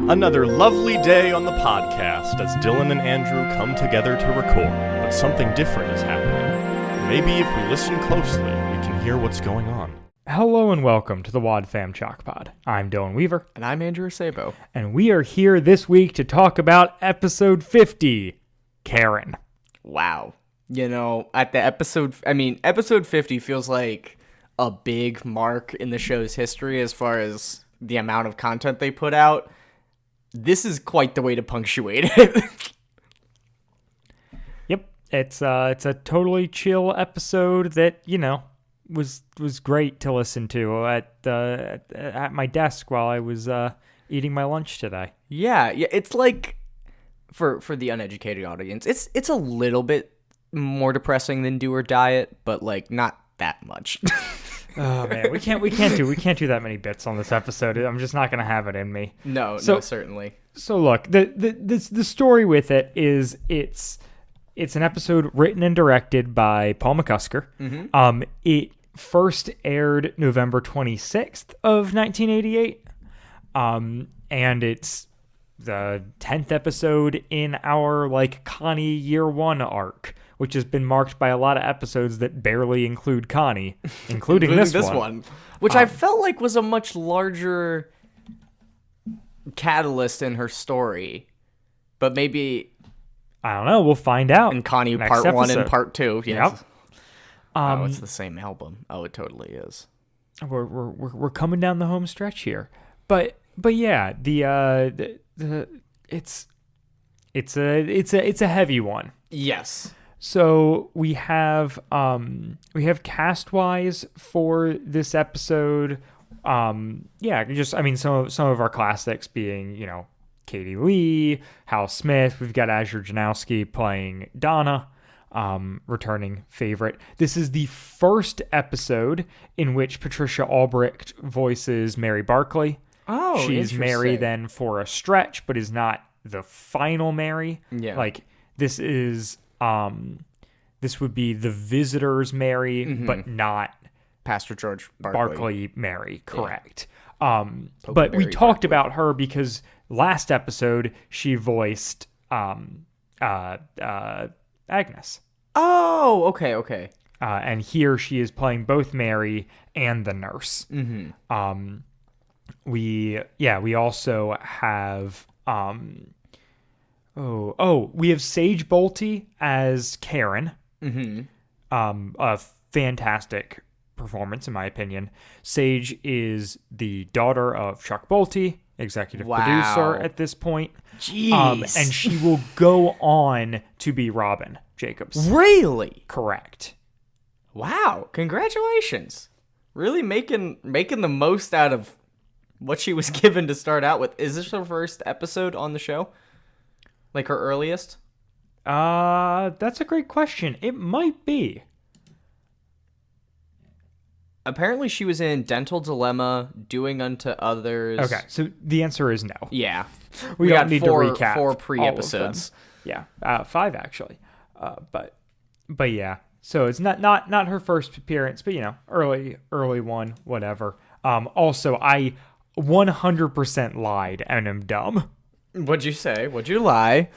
Another lovely day on the podcast as Dylan and Andrew come together to record, but something different is happening. Maybe if we listen closely, we can hear what's going on. Hello and welcome to the Wad Fam Chalk Pod. I'm Dylan Weaver. And I'm Andrew Sabo. And we are here this week to talk about episode 50, Karen. Wow. You know, at the episode 50 feels like a big mark in the show's history as far as the amount of content they put out. This is quite the way to punctuate it. Yep, it's a totally chill episode that, you know, was great to listen to at my desk while I was eating my lunch today. Yeah, it's like for the uneducated audience, it's a little bit more depressing than Do or Diet, but like not that much. Oh man, we can't do that many bits on this episode. I'm just not gonna have it in me. No, certainly. So look, the story with it is it's an episode written and directed by Paul McCusker. Mm-hmm. It first aired November 26th of 1988. And it's the 10th episode in our like Connie Year 1 arc, which has been marked by a lot of episodes that barely include Connie, including this one. Which I felt like was a much larger catalyst in her story. But maybe, I don't know, we'll find out. In Connie next part 1 episode. and part 2. Yes. Yep. Oh, it's the same album. Oh, it totally is. We're coming down the home stretch here. But yeah, it's a heavy one. Yes. So we have cast-wise for this episode, some of our classics being, you know, Katie Lee, Hal Smith. We've got Azure Janowski playing Donna, returning favorite. This is the first episode in which Patricia Albrecht voices Mary Barclay. Oh, she's Mary then for a stretch, but is not the final Mary. Yeah. Like this is. This would be the Visitor's Mary, but not Pastor George Barclay Mary, correct. Yeah. But we talked about her because last episode she voiced Agnes. Oh, okay. And here she is playing both Mary and the nurse. Mm-hmm. We also have we have Sage Bolte as Karen. Mm-hmm. A fantastic performance, in my opinion. Sage is the daughter of Chuck Bolte, executive producer at this point. Jeez. And she will go on to be Robin Jacobs. Really? Correct. Wow. Congratulations. Really making the most out of what she was given to start out with. Is this her first episode on the show? Like her earliest? That's a great question. It might be. Apparently she was in Dental Dilemma, Doing Unto Others. Okay, so the answer is no. Yeah. We don't need to recap 4 pre-episodes. Yeah, 5 actually. But yeah. So it's not her first appearance, but you know, early one, whatever. Also, I 100% lied and am dumb. What'd you say? What'd you lie?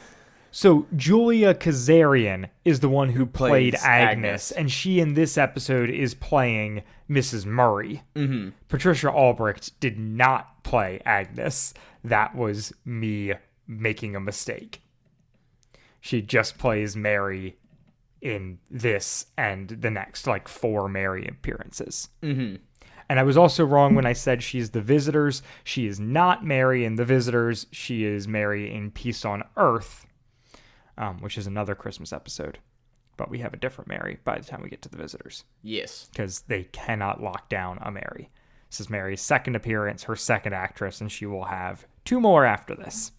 So Julia Kazarian is the one who played Agnes, and she in this episode is playing Mrs. Murray. Mm-hmm. Patricia Albrecht did not play Agnes. That was me making a mistake. She just plays Mary in this and the next, like 4 Mary appearances. Mm-hmm. And I was also wrong when I said she's the Visitors. She is not Mary in The Visitors. She is Mary in Peace on Earth, which is another Christmas episode. But we have a different Mary by the time we get to The Visitors. Yes. Because they cannot lock down a Mary. This is Mary's second appearance, her second actress, and she will have 2 more after this.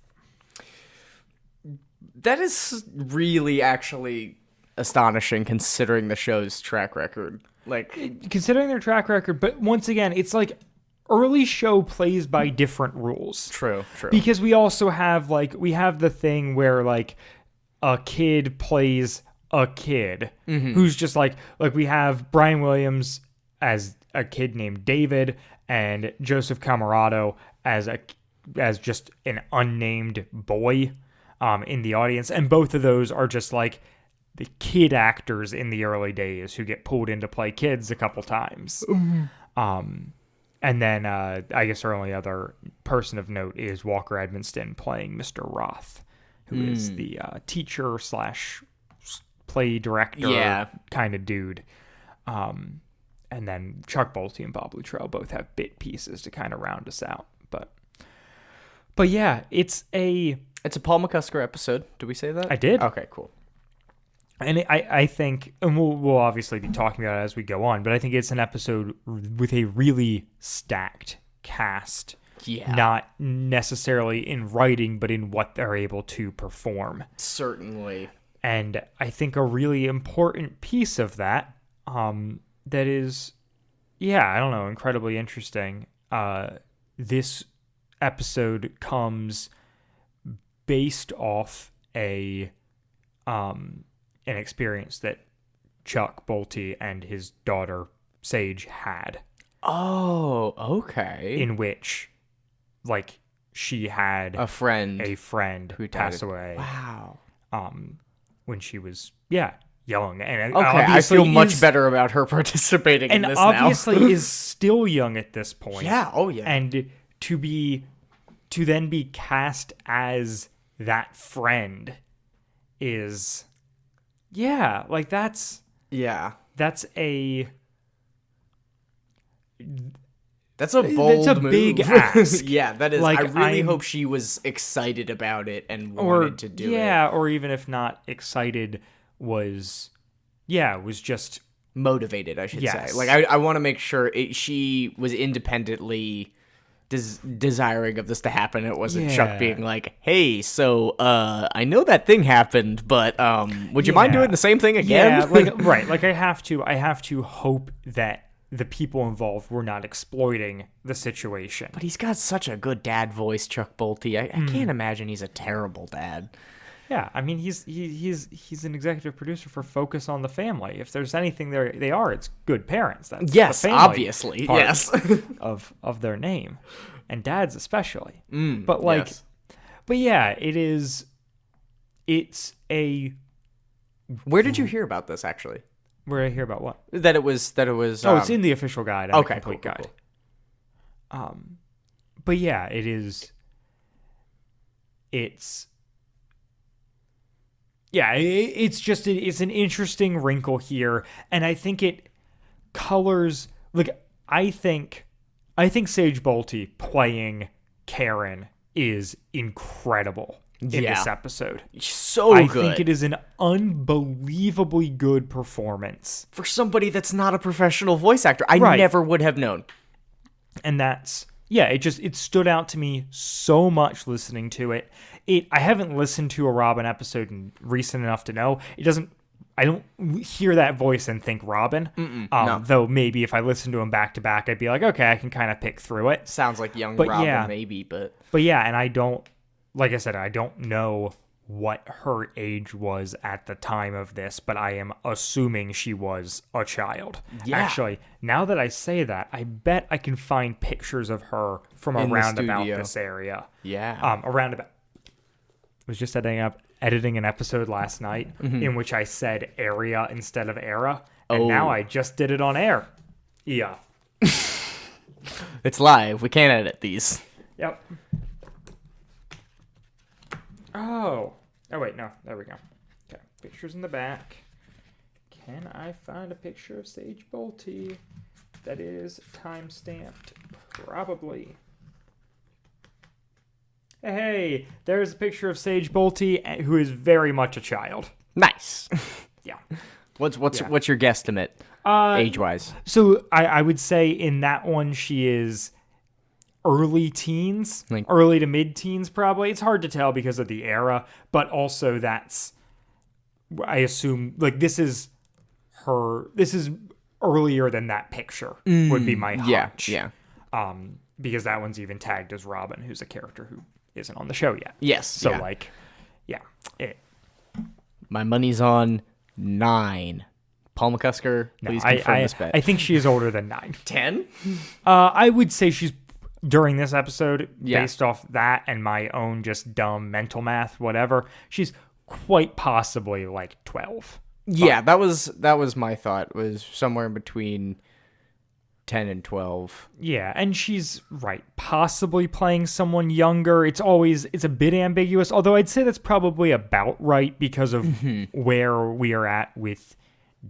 That is really actually astonishing considering the show's track record. Like, considering their track record, but once again, it's like early show plays by different rules. True. Because we also have we have the thing where like a kid plays a kid who's just like we have Brian Williams as a kid named David and Joseph Camarado as as just an unnamed boy in the audience. And both of those are just like the kid actors in the early days who get pulled in to play kids a couple times. And then I guess our only other person of note is Walker Edmonston playing Mr. Roth, who is the teacher / play director kind of dude. And then Chuck Bolte and Bob Luttrell both have bit pieces to kind of round us out. But yeah, it's a Paul McCusker episode. Did we say that? I did. Okay, cool. And I think, and we'll obviously be talking about it as we go on, but I think it's an episode with a really stacked cast. Yeah. Not necessarily in writing, but in what they're able to perform. Certainly. And I think a really important piece of that, that is, I don't know, incredibly interesting. This episode comes based off an experience that Chuck Bolte and his daughter Sage had. Oh, okay. In which, like, she had a friend who passed away. Wow. When she was young, and okay, I feel much better about her participating in this now. And obviously is still young at this point. Yeah. Oh yeah. And to then be cast as that friend is. Yeah, like that's a bold move. Big ask. Yeah, that is. Like, I really hope she was excited about it and wanted to do it. Yeah, or even if not excited, was just motivated, I should yes. say. Like I want to make sure she was independently desiring of this to happen. It wasn't Chuck being like, hey, so I know that thing happened, but would you mind doing the same thing again? Yeah, right. Like I have to hope that the people involved were not exploiting the situation. But he's got such a good dad voice, Chuck Bolte. I can't imagine he's a terrible dad. Yeah, I mean he's an executive producer for Focus on the Family. If there's anything they are, it's good parents. That's yes, the family obviously, part yes, of their name, and dads especially. But yeah, it is. It's a. Where did you hear about this? Actually, where did I hear about what? That it was. Oh, it's in the official guide. Okay, complete cool. guide. But yeah, it is. It's. Yeah, it's an interesting wrinkle here, and I think it colors. Like I think Sage Bolte playing Karen is incredible in this episode. So I good. think it is an unbelievably good performance for somebody that's not a professional voice actor. I never would have known. And that's it stood out to me so much listening to it. I haven't listened to a Robin episode in recent enough to know. I don't hear that voice and think Robin. No. Though maybe if I listen to him back to back, I'd be like, okay, I can kind of pick through it. Sounds like young Robin, maybe, but yeah, and I don't, like I said, I don't know what her age was at the time of this, but I am assuming she was a child. Yeah. Actually, now that I say that, I bet I can find pictures of her from around about this area. Yeah. Around about. I was just editing an episode last night in which I said area instead of era, and now I just did it on air. Yeah. It's live. We can't edit these. Yep. Oh, wait, no. There we go. Okay, pictures in the back. Can I find a picture of Sage Bolte that is time-stamped? Probably. Hey, there's a picture of Sage Bolte, who is very much a child. Nice. Yeah. What's your guesstimate, age-wise? So I would say in that one she is early teens, early to mid-teens probably. It's hard to tell because of the era, but also that's, I assume, like this is earlier than that picture would be my hunch. Yeah. Because that one's even tagged as Robin, who's a character who isn't on the show yet. Yes. So my money's on 9. Paul McCusker, please confirm this bet. I think she is older than 9. 10? I would say she's during this episode, Yeah. based off that and my own just dumb mental math, whatever, she's quite possibly like 12. Yeah, that was my thought, was somewhere in between 10 and 12. Yeah, and she's right, possibly playing someone younger. It's a bit ambiguous, although I'd say that's probably about right because of where we are at with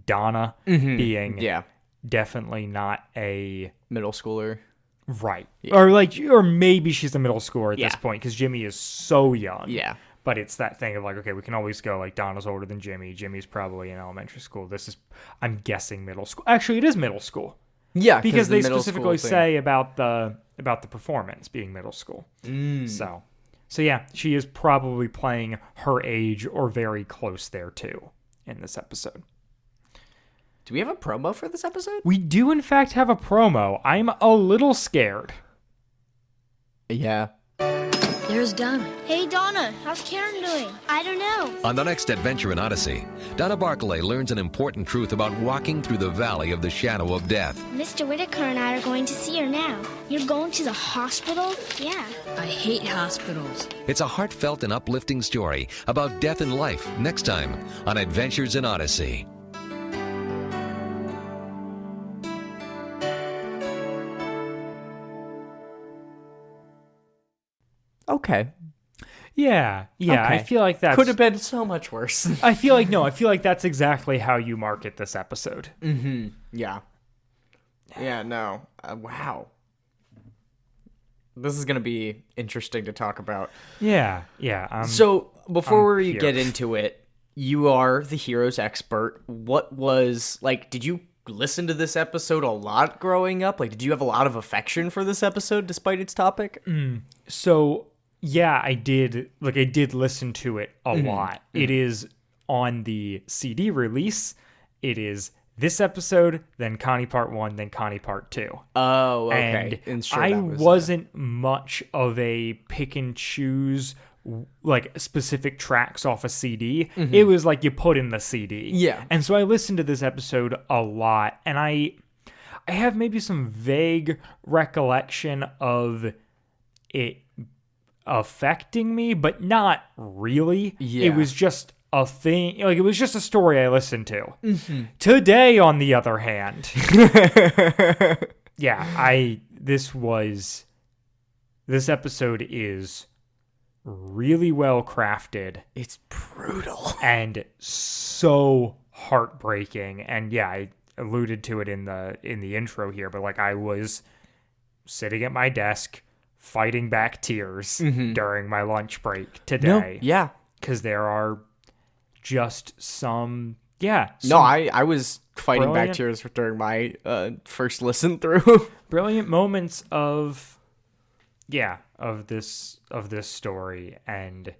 Donna being definitely not a Middle schooler. right. Or maybe she's a middle schooler at this point because Jimmy is so young. Yeah. But it's that thing of like, okay, we can always go like Donna's older than Jimmy. Jimmy's probably in elementary school. This is, I'm guessing, middle school. Actually, it is middle school. Yeah, Because the they middle specifically school thing. say about the performance being middle school. So yeah, she is probably playing her age or very close there too in this episode. Do we have a promo for this episode? We do in fact have a promo. I'm a little scared. Yeah. There's Donna. Hey, Donna, how's Karen doing? I don't know. On the next adventure in Odyssey, Donna Barclay learns an important truth about walking through the valley of the shadow of death. Mr. Whitaker and I are going to see her now. You're going to the hospital? Yeah. I hate hospitals. It's a heartfelt and uplifting story about death and life next time on Adventures in Odyssey. Okay. Yeah. I Okay. feel like that's Could have been so much worse. I feel like that's exactly how you market this episode. Yeah. Yeah, no. Wow. This is going to be interesting to talk about. Yeah. So, before I'm we here. get into it, you are the heroes expert. What was, like, did you listen to this episode a lot growing up? Like, did you have a lot of affection for this episode despite its topic? So yeah, I did listen to it a lot. It is on the CD release. It is this episode, then Connie Part 1, then Connie Part 2. Oh, okay. And sure, I that was, wasn't much of a pick and choose like specific tracks off a CD. It was like you put in the CD. Yeah. And so I listened to this episode a lot, and I have maybe some vague recollection of it affecting me, but not really. Yeah. It was just a thing, like it was just a story I listened to. Today, on the other hand, this episode is really well crafted It's brutal. and so heartbreaking. And yeah, I alluded to it in the intro here, but like I was sitting at my desk fighting back tears during my lunch break today. Yeah. Because there are just some No, I was fighting back brilliant- tears during my first listen through. brilliant moments of this story, and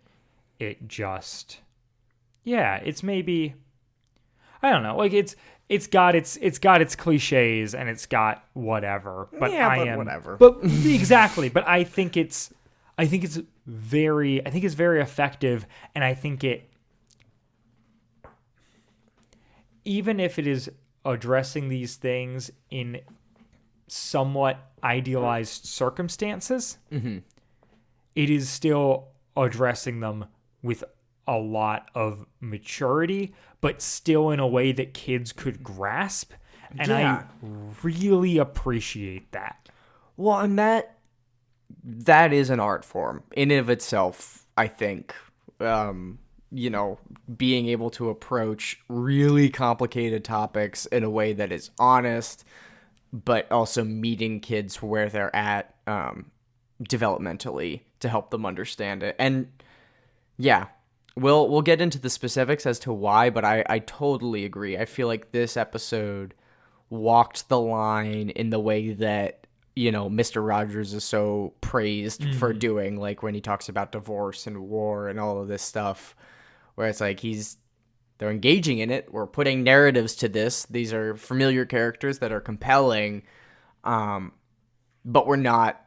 it just it's maybe, I don't know, like it's got its cliches and it's got whatever, but whatever. but exactly, but I think it's very effective, and I think it, even if it is addressing these things in somewhat idealized circumstances, it is still addressing them with a lot of maturity, but still in a way that kids could grasp. And Yeah. I really appreciate that. Well, and that is an art form in and of itself, I think. Being able to approach really complicated topics in a way that is honest, but also meeting kids where they're at developmentally to help them understand it. And yeah, we'll get into the specifics as to why, but I totally agree. I feel like this episode walked the line in the way that, Mr. Rogers is so praised for doing, like when he talks about divorce and war and all of this stuff, where it's like they're engaging in it. We're putting narratives to this. These are familiar characters that are compelling, but we're not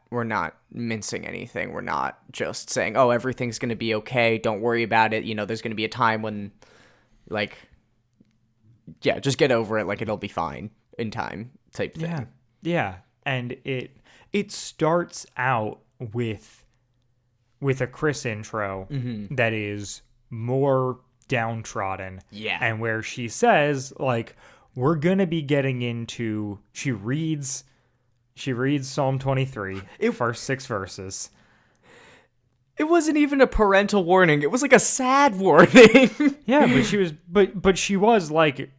mincing anything. We're not just saying, oh, everything's going to be okay, don't worry about it. There's going to be a time when, like, just get over it, like it'll be fine in time type thing. Yeah. and it starts out with a Chris intro that is more downtrodden. Yeah. And where she says, like, we're going to be getting into, she reads Psalm 23, first 6 verses. It wasn't even a parental warning. It was like a sad warning. Yeah, but she was like,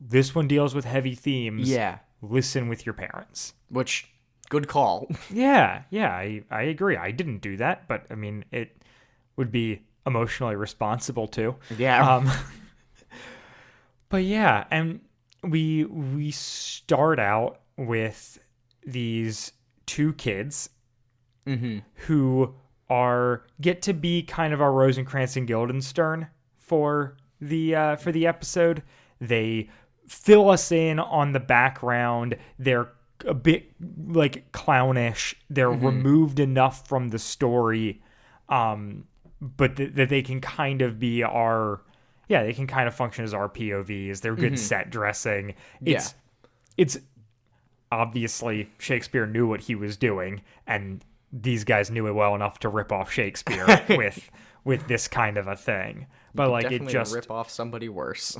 this one deals with heavy themes. Yeah. Listen with your parents. Which, good call. Yeah, I agree. I didn't do that, but I mean, it would be emotionally responsible too. Yeah. But yeah, and we start out with these 2 kids who get to be kind of our Rosencrantz and Guildenstern for the episode. They fill us in on the background. They're a bit like clownish. They're removed enough from the story, but that they can kind of be they can kind of function as our POVs. They're good set dressing. It's obviously Shakespeare knew what he was doing, and these guys knew it well enough to rip off Shakespeare with this kind of a thing. But like, it just rip off somebody worse.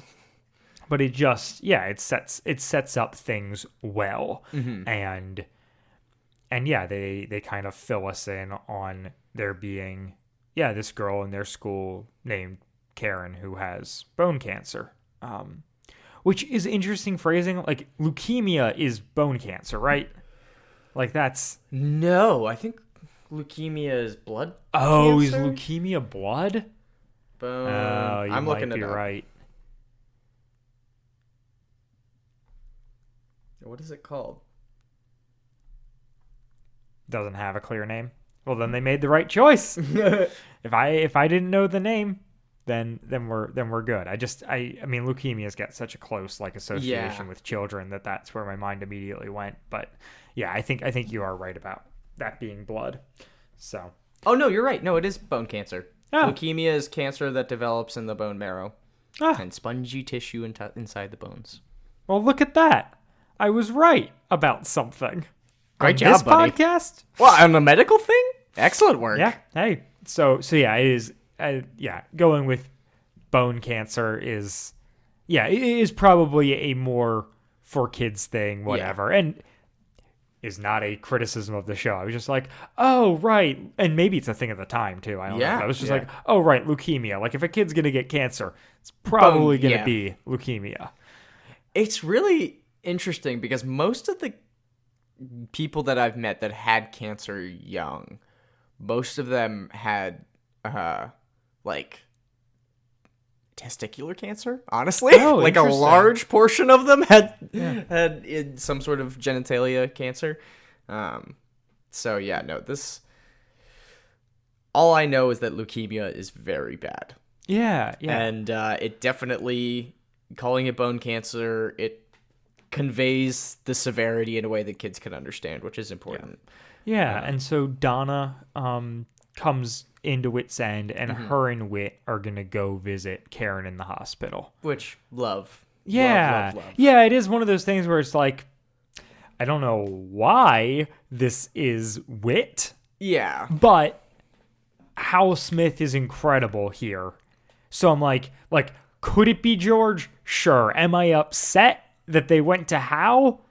But it just, it sets up things well. And yeah, they kind of fill us in on there being, this girl in their school named Karen who has bone cancer. Which is interesting phrasing. Like, leukemia is bone cancer, right? Like, that's... No, I think leukemia is blood Oh, cancer? is leukemia blood? Bone. Oh, you I'm might looking be it up. right. What is it called? Doesn't have a clear name. Well, then they made the right choice. If I didn't know the name, then we're good. I mean, leukemia's got such a close association with children that's where my mind immediately went. But yeah, I think you are right about that being blood. So. Oh no, you're right. No, it is bone cancer. Oh. Leukemia is cancer that develops in the bone marrow and spongy tissue inside the bones. Well, look at that. I was right about something. Great on job, this buddy. podcast. Well, on the medical thing? Excellent work. Yeah. Hey. So yeah, it is. Going with bone cancer is, it is probably a more for kids thing, whatever, and is not a criticism of the show. I was just like, oh right, and maybe it's a thing at the time too. I don't know. I was just like, oh right, leukemia. Like if a kid's gonna get cancer, it's probably gonna be leukemia. It's really interesting because most of the people that I've met that had cancer young, most of them had testicular cancer, honestly. Oh, like a large portion of them had some sort of genitalia cancer. So yeah, no, all I know is that leukemia is very bad. Yeah. And it definitely, calling it bone cancer, it conveys the severity in a way that kids can understand, which is important. Yeah, and so Donna comes into Whit's End, and her and Whit are going to go visit Karen in the hospital. Which, love. Yeah. Love. Yeah, it is one of those things where it's like, I don't know why this is Whit. Yeah. But Hal Smith is incredible here. So I'm like, could it be George? Sure. Am I upset that they went to Hal?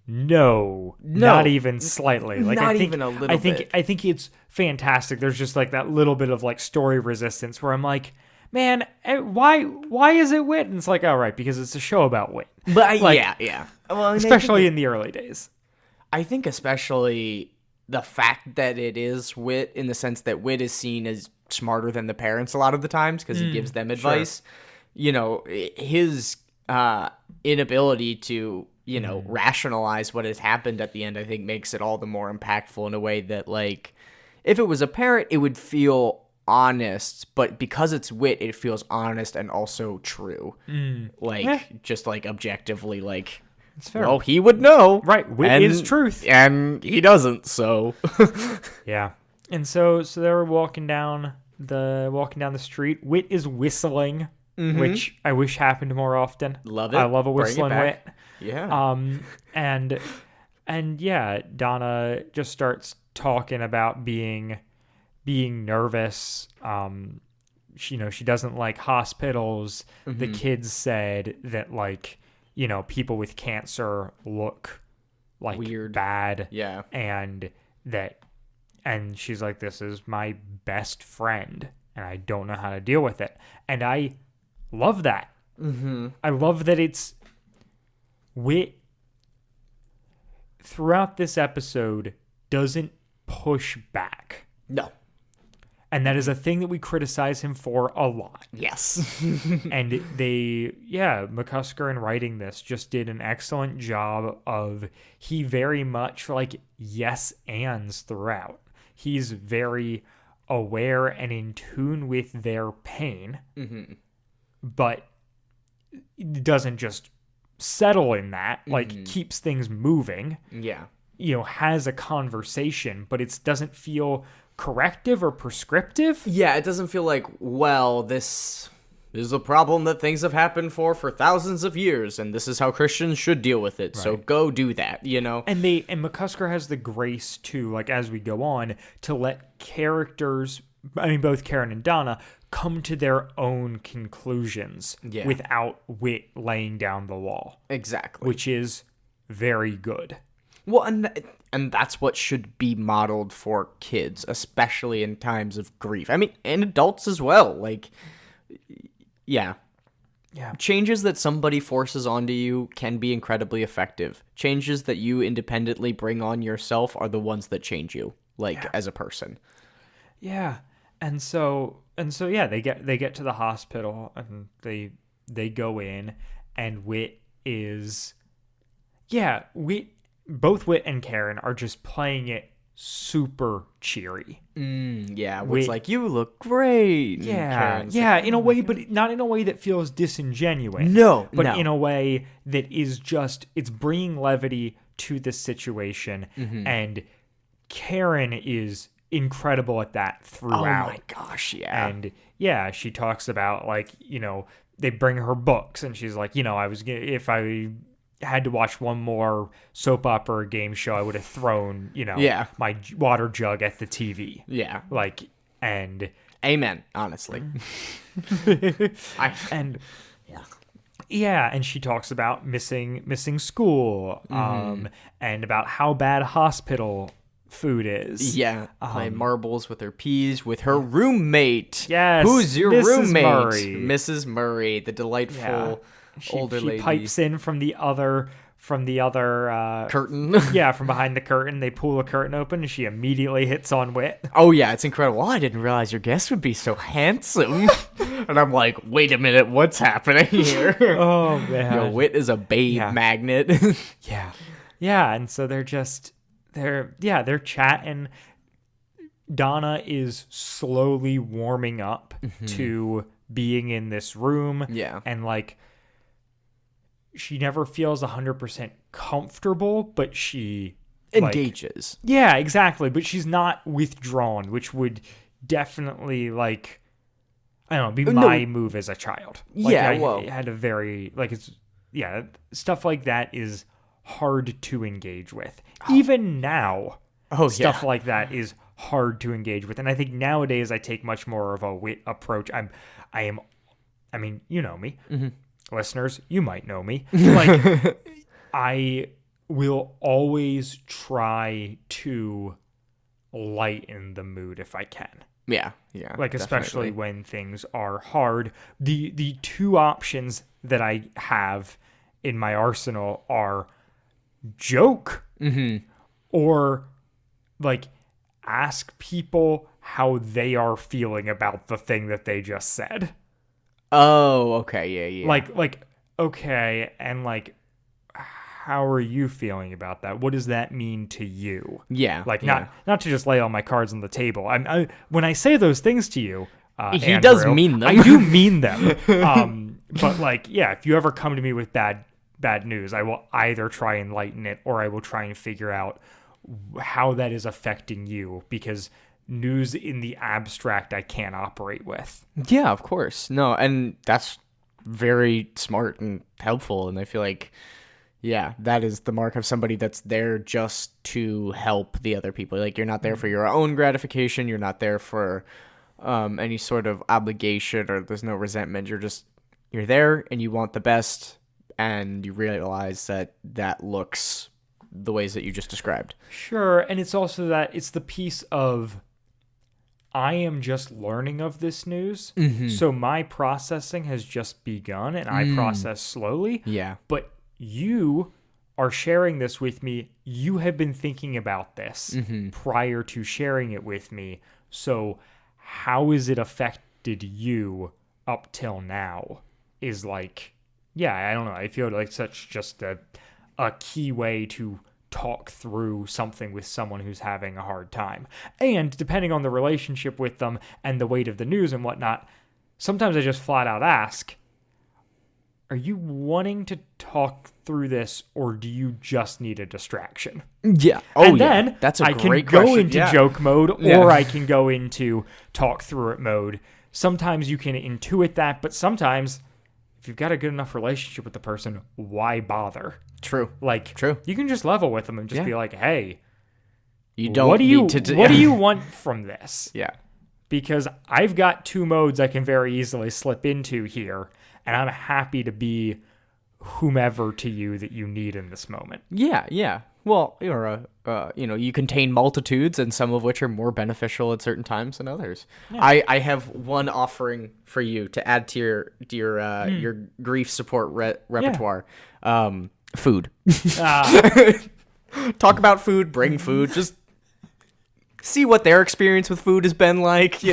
No, not even slightly. Even a little bit. I think it's fantastic. There's just that little bit of story resistance where I'm like, man, why is it Whit? And it's like, all right, because it's a show about Whit. But yeah. Well, especially in the early days. I think especially the fact that it is Whit, in the sense that Whit is seen as smarter than the parents a lot of the times because he gives them advice. Sure. You know, his inability to rationalize what has happened at the end, I think makes it all the more impactful in a way that, if it was a parent, it would feel honest, but because it's Whit, it feels honest and also true. Just objectively, it's fair. Well, he would know. Right, Whit is truth. And he doesn't, so. Yeah. And so they're walking down the street. Whit is whistling, which I wish happened more often. Love it. I love a whistling Whit. Yeah. And And yeah, Donna just starts talking about being nervous. She doesn't like hospitals. The kids said that, like, people with cancer look like Weird. bad. Yeah. And she's like, this is my best friend and I don't know how to deal with it. And I love that. Mm-hmm. I love that it's Whit throughout this episode doesn't push back. No. And that is a thing that we criticize him for a lot. Yes. And McCusker in writing this just did an excellent job of, he very much like yes ands throughout. He's very aware and in tune with their pain, but doesn't just settle in that, like keeps things moving. Yeah. Has a conversation, but it doesn't feel corrective or prescriptive. Yeah, it doesn't feel like, well, this is a problem that things have happened for thousands of years, and this is how Christians should deal with it. Right. So go do that, And McCusker has the grace to, like, as we go on, to let characters, both Karen and Donna, come to their own conclusions without Whit laying down the law. Exactly. Which is very good. Well, and that's what should be modeled for kids, especially in times of grief. I mean, and adults as well. Like, yeah. Changes that somebody forces onto you can be incredibly effective. Changes that you independently bring on yourself are the ones that change you, as a person. Yeah. And so yeah, they get to the hospital and they go in, and both Whit and Karen are just playing it super cheery. Whit's like, you look great. In a way, but not in a way that feels disingenuous. No, but in a way that is just, it's bringing levity to the situation, and Karen is incredible at that throughout. Oh my gosh, yeah. And yeah, she talks about, like, they bring her books, and she's like, if I had to watch one more soap opera or game show, I would have thrown, my water jug at the TV. Yeah. And amen, honestly. And she talks about missing school, and about how bad hospital food is. Yeah. Playing marbles with her peas with her roommate. Yes. Who's your Mrs. roommate? Murray. Mrs. Murray, the delightful older lady. She pipes in from the other curtain. From behind the curtain. They pull the curtain open and she immediately hits on Whit. Oh yeah, it's incredible. I didn't realize your guest would be so handsome. And I'm like, wait a minute, what's happening here? Oh man. Whit is a babe magnet. Yeah, and so they're chatting. Donna is slowly warming up to being in this room. Yeah. And she never feels 100% comfortable, but she engages. Yeah, exactly. But she's not withdrawn, which would definitely be my move as a child. I had a very stuff like that is hard to engage with. Even now, stuff like that is hard to engage with. And I think nowadays I take much more of a Whit approach. I mean, you know me. Listeners, you might know me. I will always try to lighten the mood if I can. Yeah. Especially when things are hard. The two options that I have in my arsenal are joke or ask people how they are feeling about the thing that they just said. Oh, okay, yeah. Okay, and how are you feeling about that? What does that mean to you? Yeah. Not to just lay all my cards on the table. When I say those things to you, he Andrew, does mean them. I do mean them. But if you ever come to me with bad news, I will either try and lighten it or I will try and figure out how that is affecting you, because news in the abstract I can't operate with. Yeah, of course. No, and that's very smart and helpful, and I feel like Yeah, that is the mark of somebody that's there just to help the other people. Like, you're not there for your own gratification. You're not there for any sort of obligation, or there's no resentment. You're there and you want the best, and you realize that looks the ways that you just described. Sure, and it's also that it's the piece of, I am just learning of this news, so my processing has just begun, and I process slowly. Yeah. But you are sharing this with me. You have been thinking about this prior to sharing it with me. So how has it affected you up till now? Is like, yeah, I don't know. I feel like such just a key way to talk through something with someone who's having a hard time. And depending on the relationship with them and the weight of the news and whatnot, sometimes I just flat out ask, are you wanting to talk through this, or do you just need a distraction? Yeah. And then that's a I great can go question. into Yeah. joke mode, or Yeah. I can go into talk through it mode. Sometimes you can intuit that, but sometimes if you've got a good enough relationship with the person, why bother? True. Like, True. you can just level with them and just be like, hey, You don't what do you need to what do you want from this? Yeah. Because I've got two modes I can very easily slip into here, and I'm happy to be whomever to you that you need in this moment. Yeah, yeah. Well, you contain multitudes, and some of which are more beneficial at certain times than others. Yeah. I have one offering for you to add to your grief support repertoire. Food. Talk about food. Bring food. Just see what their experience with food has been like.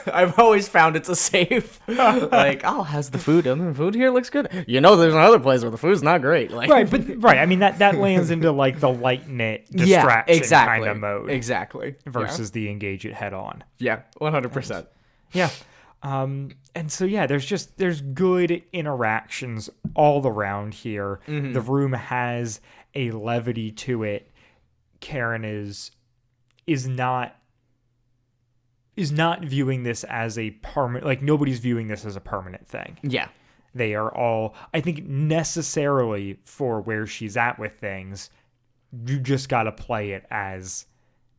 I've always found it's a safe. Like, oh, how's the food? The food here looks good. There's another place where the food's not great. Like, right. I mean, that lands into like the light knit distraction kind of mode. Exactly. Versus the engage it head on. Yeah, 100%. Yeah. And so, yeah, there's good interactions all around here. Mm-hmm. The room has a levity to it. Karen is not viewing this as a permanent, like, nobody's viewing this as a permanent thing. Yeah. They are all, I think, necessarily for where she's at with things, you just got to play it as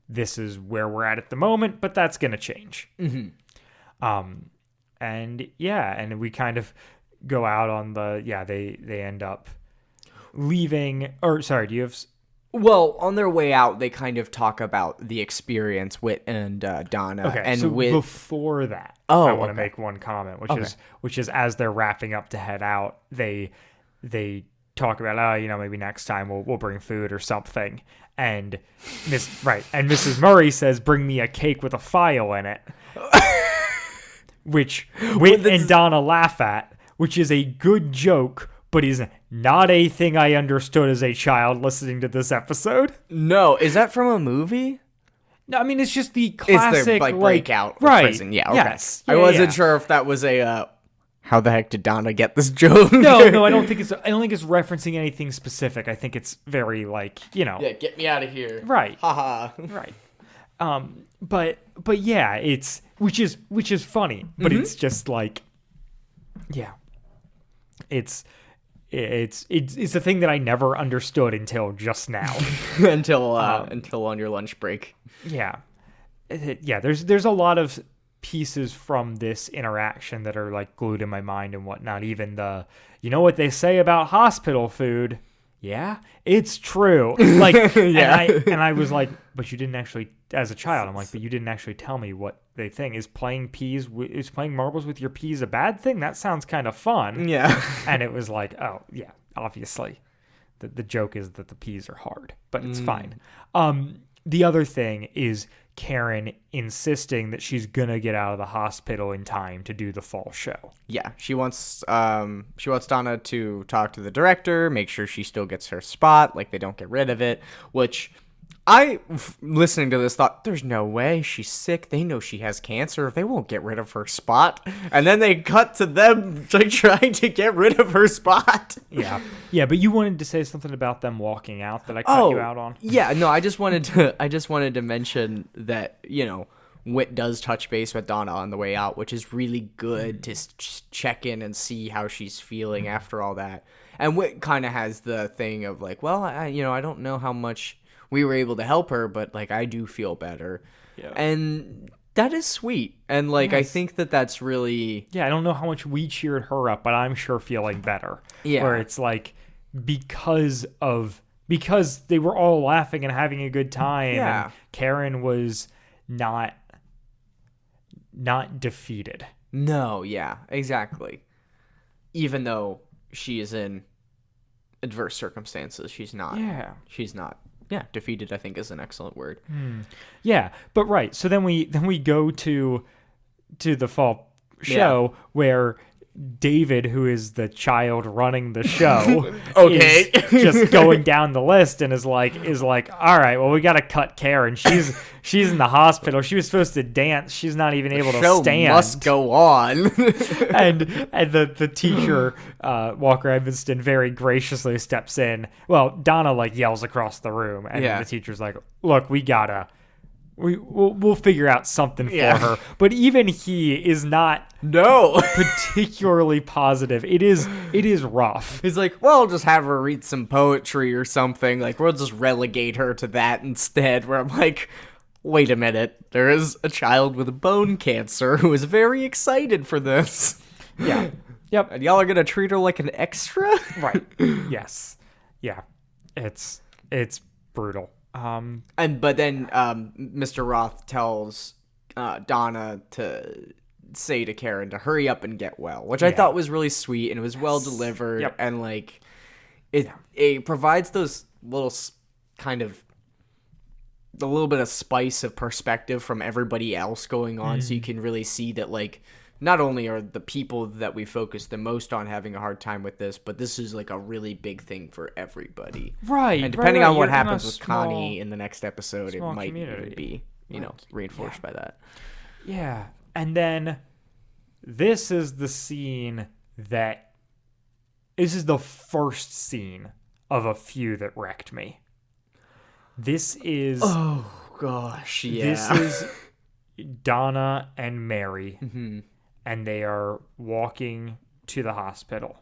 this is where we're at the moment, but that's going to change. Mm-hmm. And we kind of go out on they end up leaving, or sorry, do you have... Well, on their way out, they kind of talk about the experience with Donna. Okay, and so before that, I want to make one comment, which is as they're wrapping up to head out, they talk about, maybe next time we'll bring food or something, and Mrs. Murray says, "Bring me a cake with a file in it," which Whit and Donna laugh at, which is a good joke, but is not a thing I understood as a child listening to this episode. No, is that from a movie? No, I mean, it's just the classic, it's breakout of right? prison. Yeah, okay. Yes. I wasn't sure if that was a. How the heck did Donna get this joke? No, I don't think it's referencing anything specific. I think it's very Yeah, get me out of here. Right. Haha. Right. But yeah, it's which is funny, but it's just like, yeah, it's a thing that I never understood until just now. until on your lunch break. Yeah. There's a lot of pieces from this interaction that are like glued in my mind and whatnot. Even what they say about hospital food. Yeah, it's true. Like, yeah. and I was like, but you didn't actually, as a child, I'm like, but you didn't actually tell me what they think. Is playing marbles with your peas a bad thing? That sounds kind of fun. Yeah. And it was like, oh yeah, obviously, the joke is that the peas are hard, but it's fine. The other thing is Karen insisting that she's gonna get out of the hospital in time to do the fall show. Yeah, she wants Donna to talk to the director, make sure she still gets her spot, like they don't get rid of it, which listening to this, thought, there's no way, she's sick, they know she has cancer, they won't get rid of her spot. And then they cut to them like trying to get rid of her spot. Yeah, but you wanted to say something about them walking out that I cut you out on. Yeah, no, I just wanted to mention that, Whit does touch base with Donna on the way out, which is really good to check in and see how she's feeling after all that. And Whit kind of has the thing of like, well, I don't know how much we were able to help her, but like I do feel better. Yeah. And that is sweet. And like I Yes. think that's really Yeah, I don't know how much we cheered her up, but I'm sure feeling better. Yeah. Where it's like because they were all laughing and having a good time, Yeah. and Karen was not defeated. No, yeah, exactly. Even though she is in adverse circumstances, she's not. Yeah. She's not. Yeah, defeated I think is an excellent word. Yeah, but right. So then we go to the fall show where David, who is the child running the show, Okay. is just going down the list and is like, all right, well, we got to cut Karen. She's in the hospital. She was supposed to dance. She's not even able to Show stand. must go on. and the teacher, Walker Evanston, very graciously steps in. Well, Donna like yells across the room, and Yeah. the teacher's like, "Look, we'll figure out something for Yeah. her." But even he is not No. particularly positive. It is rough. He's like, well, just have her read some poetry or something. Like, we'll just relegate her to that instead. Where I'm like, wait a minute. There is a child with bone cancer who is very excited for this. Yeah. Yep. And y'all are going to treat her like an extra? Right. Yes. Yeah. It's brutal. But then Mr. Roth tells Donna to say to Karen to hurry up and get well, which I Yeah. thought was really sweet and it was well delivered. Yep. And like it provides those little kind of a little bit of spice of perspective from everybody else going on, so you can really see that like not only are the people that we focus the most on having a hard time with this, but this is like a really big thing for everybody. Right. And depending on what You're in a happens with small- Connie in the next episode, it small might community. even be, reinforced by that. Yeah. And then this is the scene this is the first scene of a few that wrecked me. This is Oh gosh, yeah. this is Donna and Mary, Mm-hmm. and they are walking to the hospital,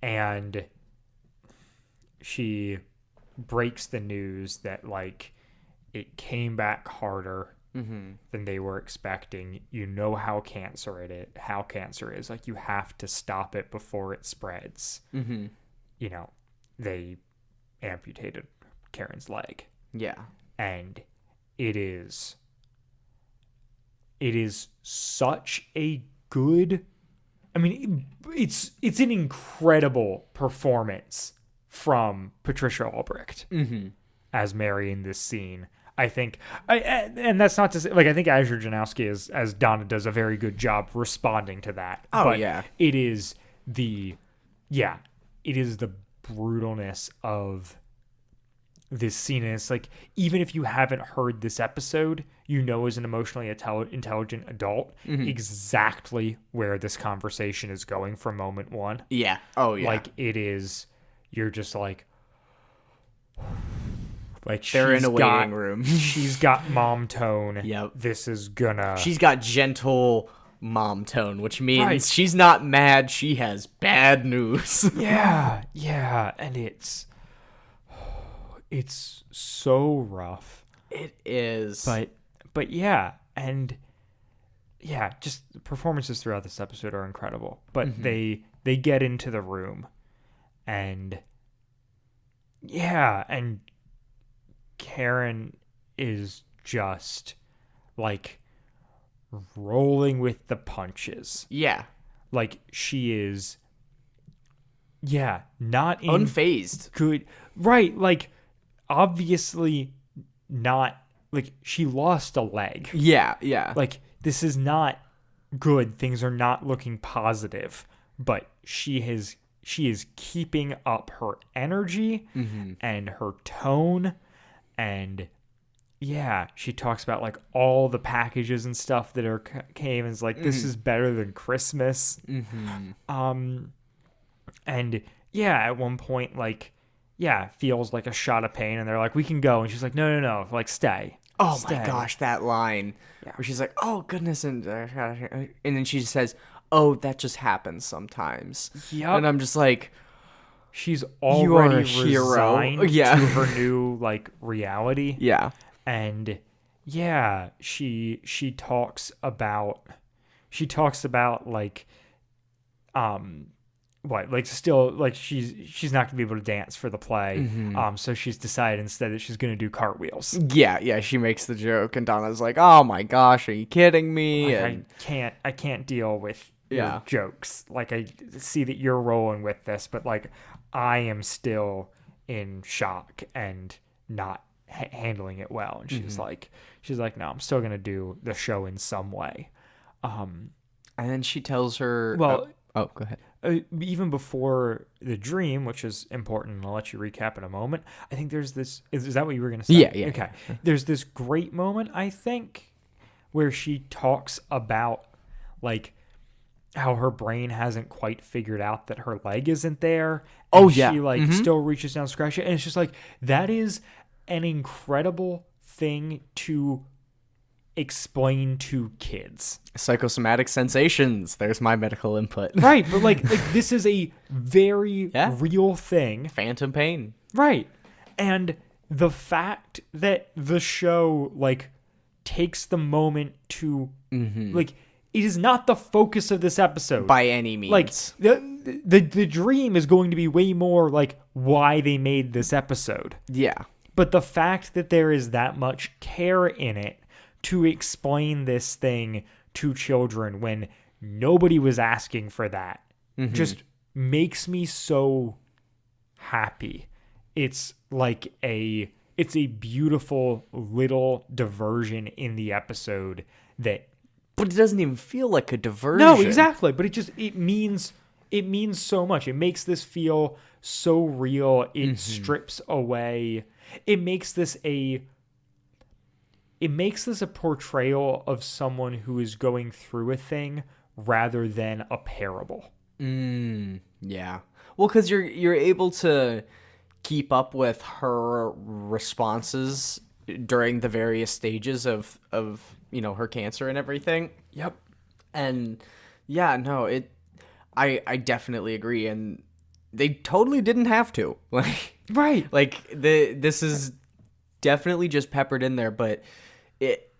and she breaks the news that like it came back harder than they were expecting. You know how cancer is. Like, you have to stop it before it spreads. You know, they amputated Karen's leg, Yeah. and it is such a good, I mean, it's an incredible performance from Patricia Albrecht as Mary in this scene. I think, and that's not to say, like, I think Azure Janowski as Donna does a very good job responding to that. Oh, but yeah. it is the brutalness of this scene. And it's like, even if you haven't heard this episode, you know, as an emotionally intelligent adult, exactly where this conversation is going from moment one. Yeah. Oh yeah. Like, it is, you're just like they're in she's a waiting room. She's got mom tone. Yep. This is gonna. She's got gentle mom tone, which means Right. she's not mad. She has bad news. Yeah, and it's so rough. It is. But yeah, and yeah, just the performances throughout this episode are incredible. But they get into the room, and yeah, and Karen is just like rolling with the punches. Yeah. Like, she is, yeah, not in Unfazed. good, right? Like, obviously not, like, she lost a leg. Yeah. Yeah. Like, this is not good. Things are not looking positive, but she is keeping up her energy and her tone. And yeah, she talks about like all the packages and stuff that are came, and it's like, this is better than Christmas. And yeah, at one point, like, yeah, feels like a shot of pain, and they're like, we can go, and she's like, no, like, stay. Oh stay. my gosh, that line where she's like, "Oh goodness," and then she says, "Oh, that just happens sometimes." Yep. And I'm just like, She's are already a hero. resigned Yeah. to her new like reality. yeah, And yeah, she talks about like what, like, still, like, she's not gonna be able to dance for the play. So she's decided instead that she's gonna do cartwheels. yeah. She makes the joke, and Donna's like, "Oh my gosh, are you kidding me?" Like, I can't deal with your Yeah. jokes. Like, I see that you're rolling with this, but like I am still in shock and not handling it well. And she's like, no, I'm still gonna do the show in some way. and then she tells her, Well, "Oh, go ahead." Even before the dream, which is important, and I'll let you recap in a moment. I think there's this. Is that what you were going to say? Yeah. Okay. There's this great moment, I think, where she talks about like how her brain hasn't quite figured out that her leg isn't there. Oh, and yeah. She like still reaches down to scratch it, and it's just like that is an incredible thing to explain to kids. Psychosomatic sensations. There's my medical input. Right, but like this is a very Yeah. real thing. Phantom pain. Right. And the fact that the show like takes the moment to like it is not the focus of this episode. By any means. Like the dream is going to be way more like why they made this episode. yeah. But the fact that there is that much care in it to explain this thing to children when nobody was asking for that just makes me so happy. It's like it's a beautiful little diversion in the episode that. But it doesn't even feel like a diversion. No, exactly. But it means so much. It makes this feel so real. It strips away. It makes this a portrayal of someone who is going through a thing rather than a parable. Yeah. Well, because you're able to keep up with her responses during the various stages of her cancer and everything. Yep. And yeah, no, I definitely agree, and they totally didn't have to. Right. This is definitely just peppered in there, but it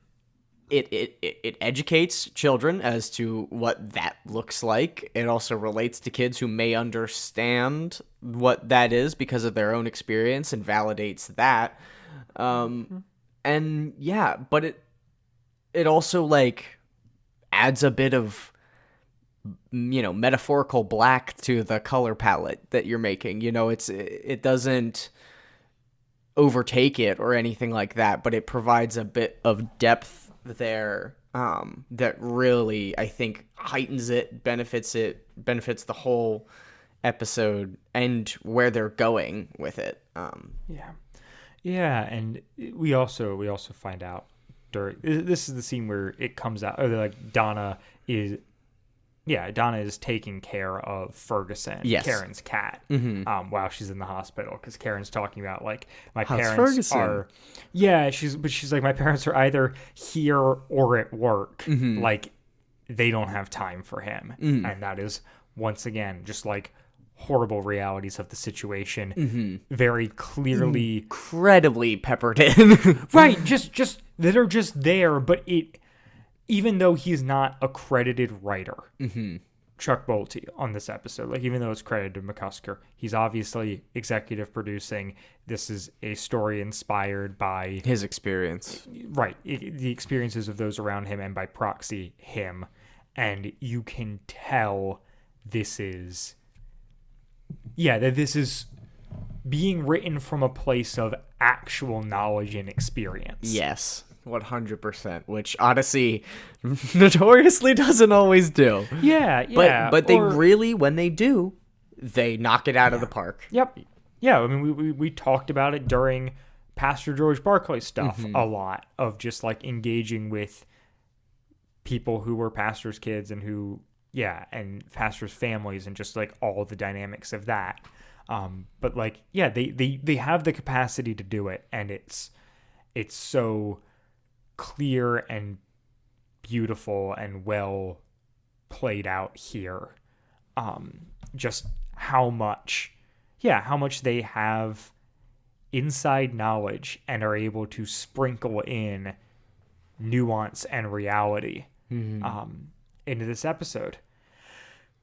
educates children as to what that looks like. It also relates to kids who may understand what that is because of their own experience and validates that. And yeah, but it also like adds a bit of metaphorical black to the color palette that you're making. It doesn't overtake it or anything like that, but it provides a bit of depth there that really, I think, heightens it, benefits the whole episode and where they're going with it. Yeah, and we also find out this is the scene where it comes out, or like Donna is taking care of Ferguson, yes. Karen's cat, while she's in the hospital, because Karen's talking about like my How's parents Ferguson? are, yeah, she's like, my parents are either here or at work, like they don't have time for him, and that is once again just like horrible realities of the situation, very clearly, incredibly peppered in, right? Just that are just there, but even though he's not a credited writer, Chuck Bolte on this episode, like even though it's credited to McCusker, he's obviously executive producing. This is a story inspired by his experience, right? The experiences of those around him, and by proxy, him. And you can tell this is being written from a place of actual knowledge and experience. Yes. 100%, which Odyssey notoriously doesn't always do. Yeah. But they really, when they do, they knock it out of the park. Yep. Yeah, I mean, we talked about it during Pastor George Barclay stuff a lot, of just like engaging with people who were pastors' kids and and pastors' families, and just like all the dynamics of that. But like, yeah, they have the capacity to do it, and it's so clear and beautiful and well played out here. Just how much they have inside knowledge and are able to sprinkle in nuance and reality into this episode.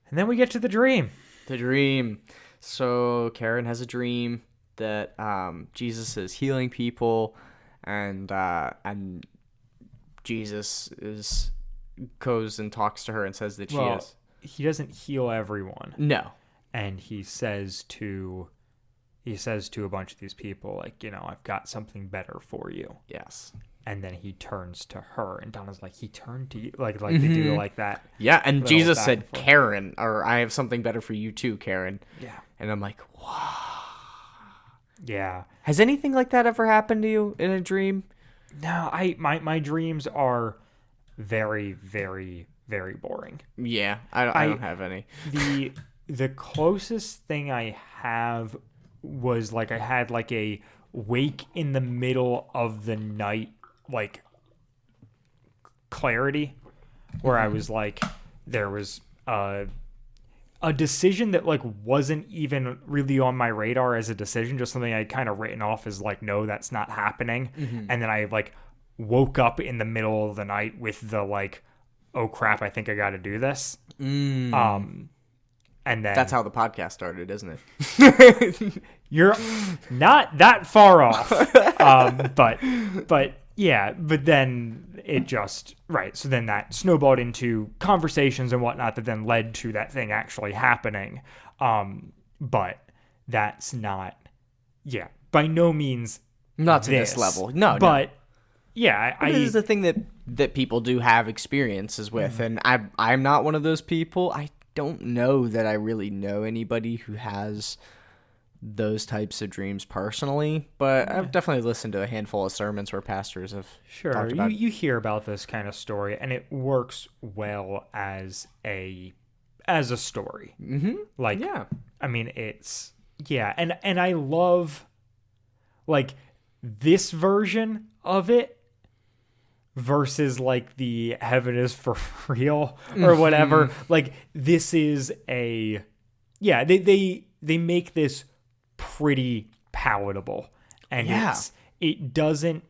And then we get to the dream. The dream. So Karen has a dream that Jesus is healing people, and Jesus goes and talks to her and says that she is. He doesn't heal everyone. No. And he says to a bunch of these people, like, I've got something better for you. Yes. And then he turns to her, and Donna's like, he turned to you, like they do like that. Yeah, and Jesus said, and forth. Karen, or I have something better for you too, Karen. Yeah. And I'm like, wow. Yeah. Has anything like that ever happened to you in a dream? No, my dreams are very, very, very boring. Yeah, I don't have any. The closest thing I have was like I had like a wake in the middle of the night, like clarity, where I was like, there was a decision that like wasn't even really on my radar as a decision, just something I'd kind of written off as like, no, that's not happening. And then I like woke up in the middle of the night with the like, oh crap, I think I got to do this. And then That's how the podcast started, isn't it? you're not that far off. But yeah, but then it just, right. So then that snowballed into conversations and whatnot that then led to that thing actually happening. But that's not, by no means Not to this level. No, but yeah, this is the thing that people do have experiences with, and I'm not one of those people. I don't know that I really know anybody who has those types of dreams personally, but I've definitely listened to a handful of sermons where pastors have talked about you hear about this kind of story, and it works well as a story. Like, I mean, it's and I love like this version of it versus like the heaven is for real or whatever. Like, this is they make this pretty palatable, and it doesn't,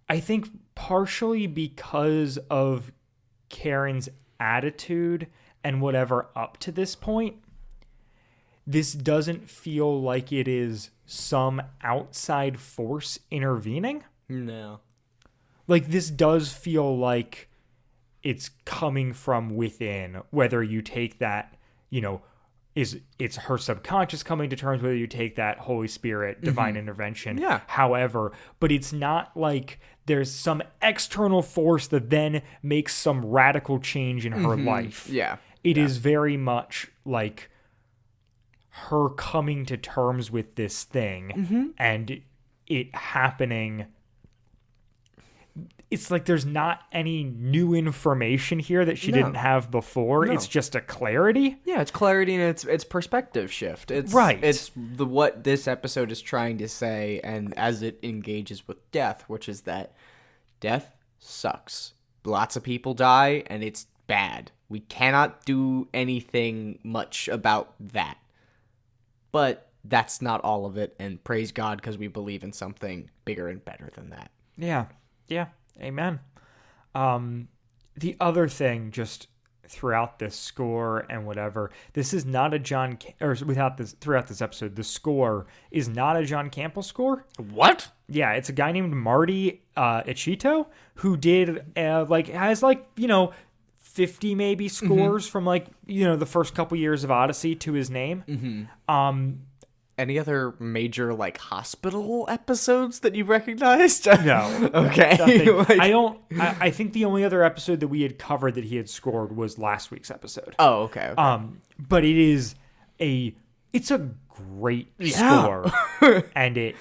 I think partially because of Karen's attitude and whatever up to this point, this doesn't feel like it is some outside force intervening. No. Like, this does feel like it's coming from within, whether you take that, it's her subconscious coming to terms, whether you take that Holy Spirit, divine intervention, however, but it's not like there's some external force that then makes some radical change in her life. Yeah. It is very much like her coming to terms with this thing and it happening. It's like there's not any new information here that she didn't have before. It's just a clarity. Yeah, it's clarity and it's perspective shift. It's right. It's what this episode is trying to say, and as it engages with death, which is that death sucks. Lots of people die, and it's bad. We cannot do anything much about that. But that's not all of it, and praise God because we believe in something bigger and better than that. Yeah. Yeah. Amen. The other thing, just throughout this score and whatever, this is not a throughout this episode, the score is not a John Campbell score. What? Yeah, it's a guy named Marty Ichito who did has 50 maybe scores from the first couple years of Odyssey to his name. Any other major hospital episodes that you recognized? No. Okay. I think the only other episode that we had covered that he had scored was last week's episode. Oh, okay. But it's a great score. And it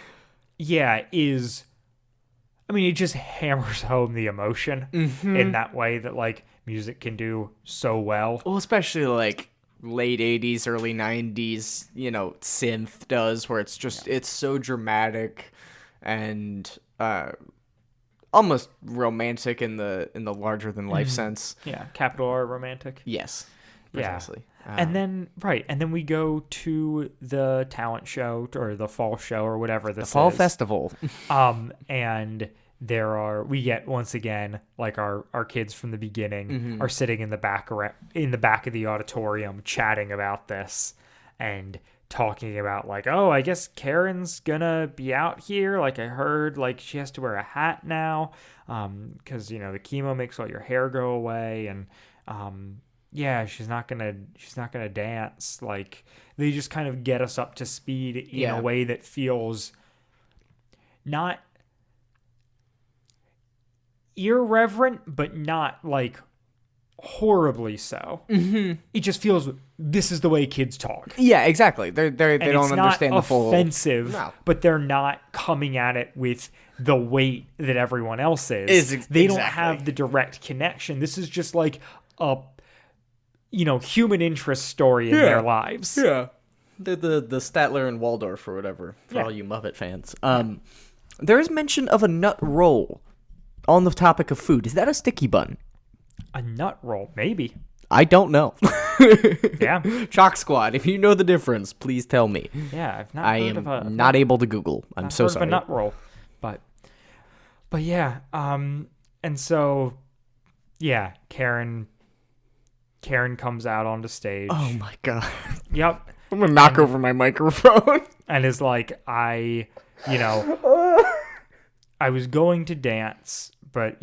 just hammers home the emotion in that way that music can do so well. Well, especially late 80s, early 90s, synth does, where it's just, it's so dramatic and almost romantic in the larger than life sense. Yeah, capital R romantic. Yes, Yeah. precisely. And then we go to the talent show or the fall show or whatever this Fall is. festival. And we get once again like our kids from the beginning are sitting in the back of the auditorium chatting about this and talking about like, oh, I guess Karen's gonna be out here. Like I heard like she has to wear a hat now, because the chemo makes all your hair go away, and yeah, she's not gonna dance. Like they just kind of get us up to speed in a way that feels not irreverent, but not like horribly so. It just feels this is the way kids talk. Yeah, exactly. They don't understand the full. Offensive, No. but they're not coming at it with the weight that everyone else is. They don't have the direct connection. This is just like a human interest story in their lives. Yeah. The Statler and Waldorf or whatever for all you Muppet fans. There is mention of a nut roll on the topic of food. Is that a sticky bun? A nut roll, maybe. I don't know. Yeah. Chalk Squad, if you know the difference, please tell me. Yeah, I've not I heard of am not able to Google. I'm so heard sorry. of a nut roll, but yeah. And so yeah, Karen comes out onto stage. Oh my god. Yep. I'm gonna knock over my microphone. And is like, I was going to dance, but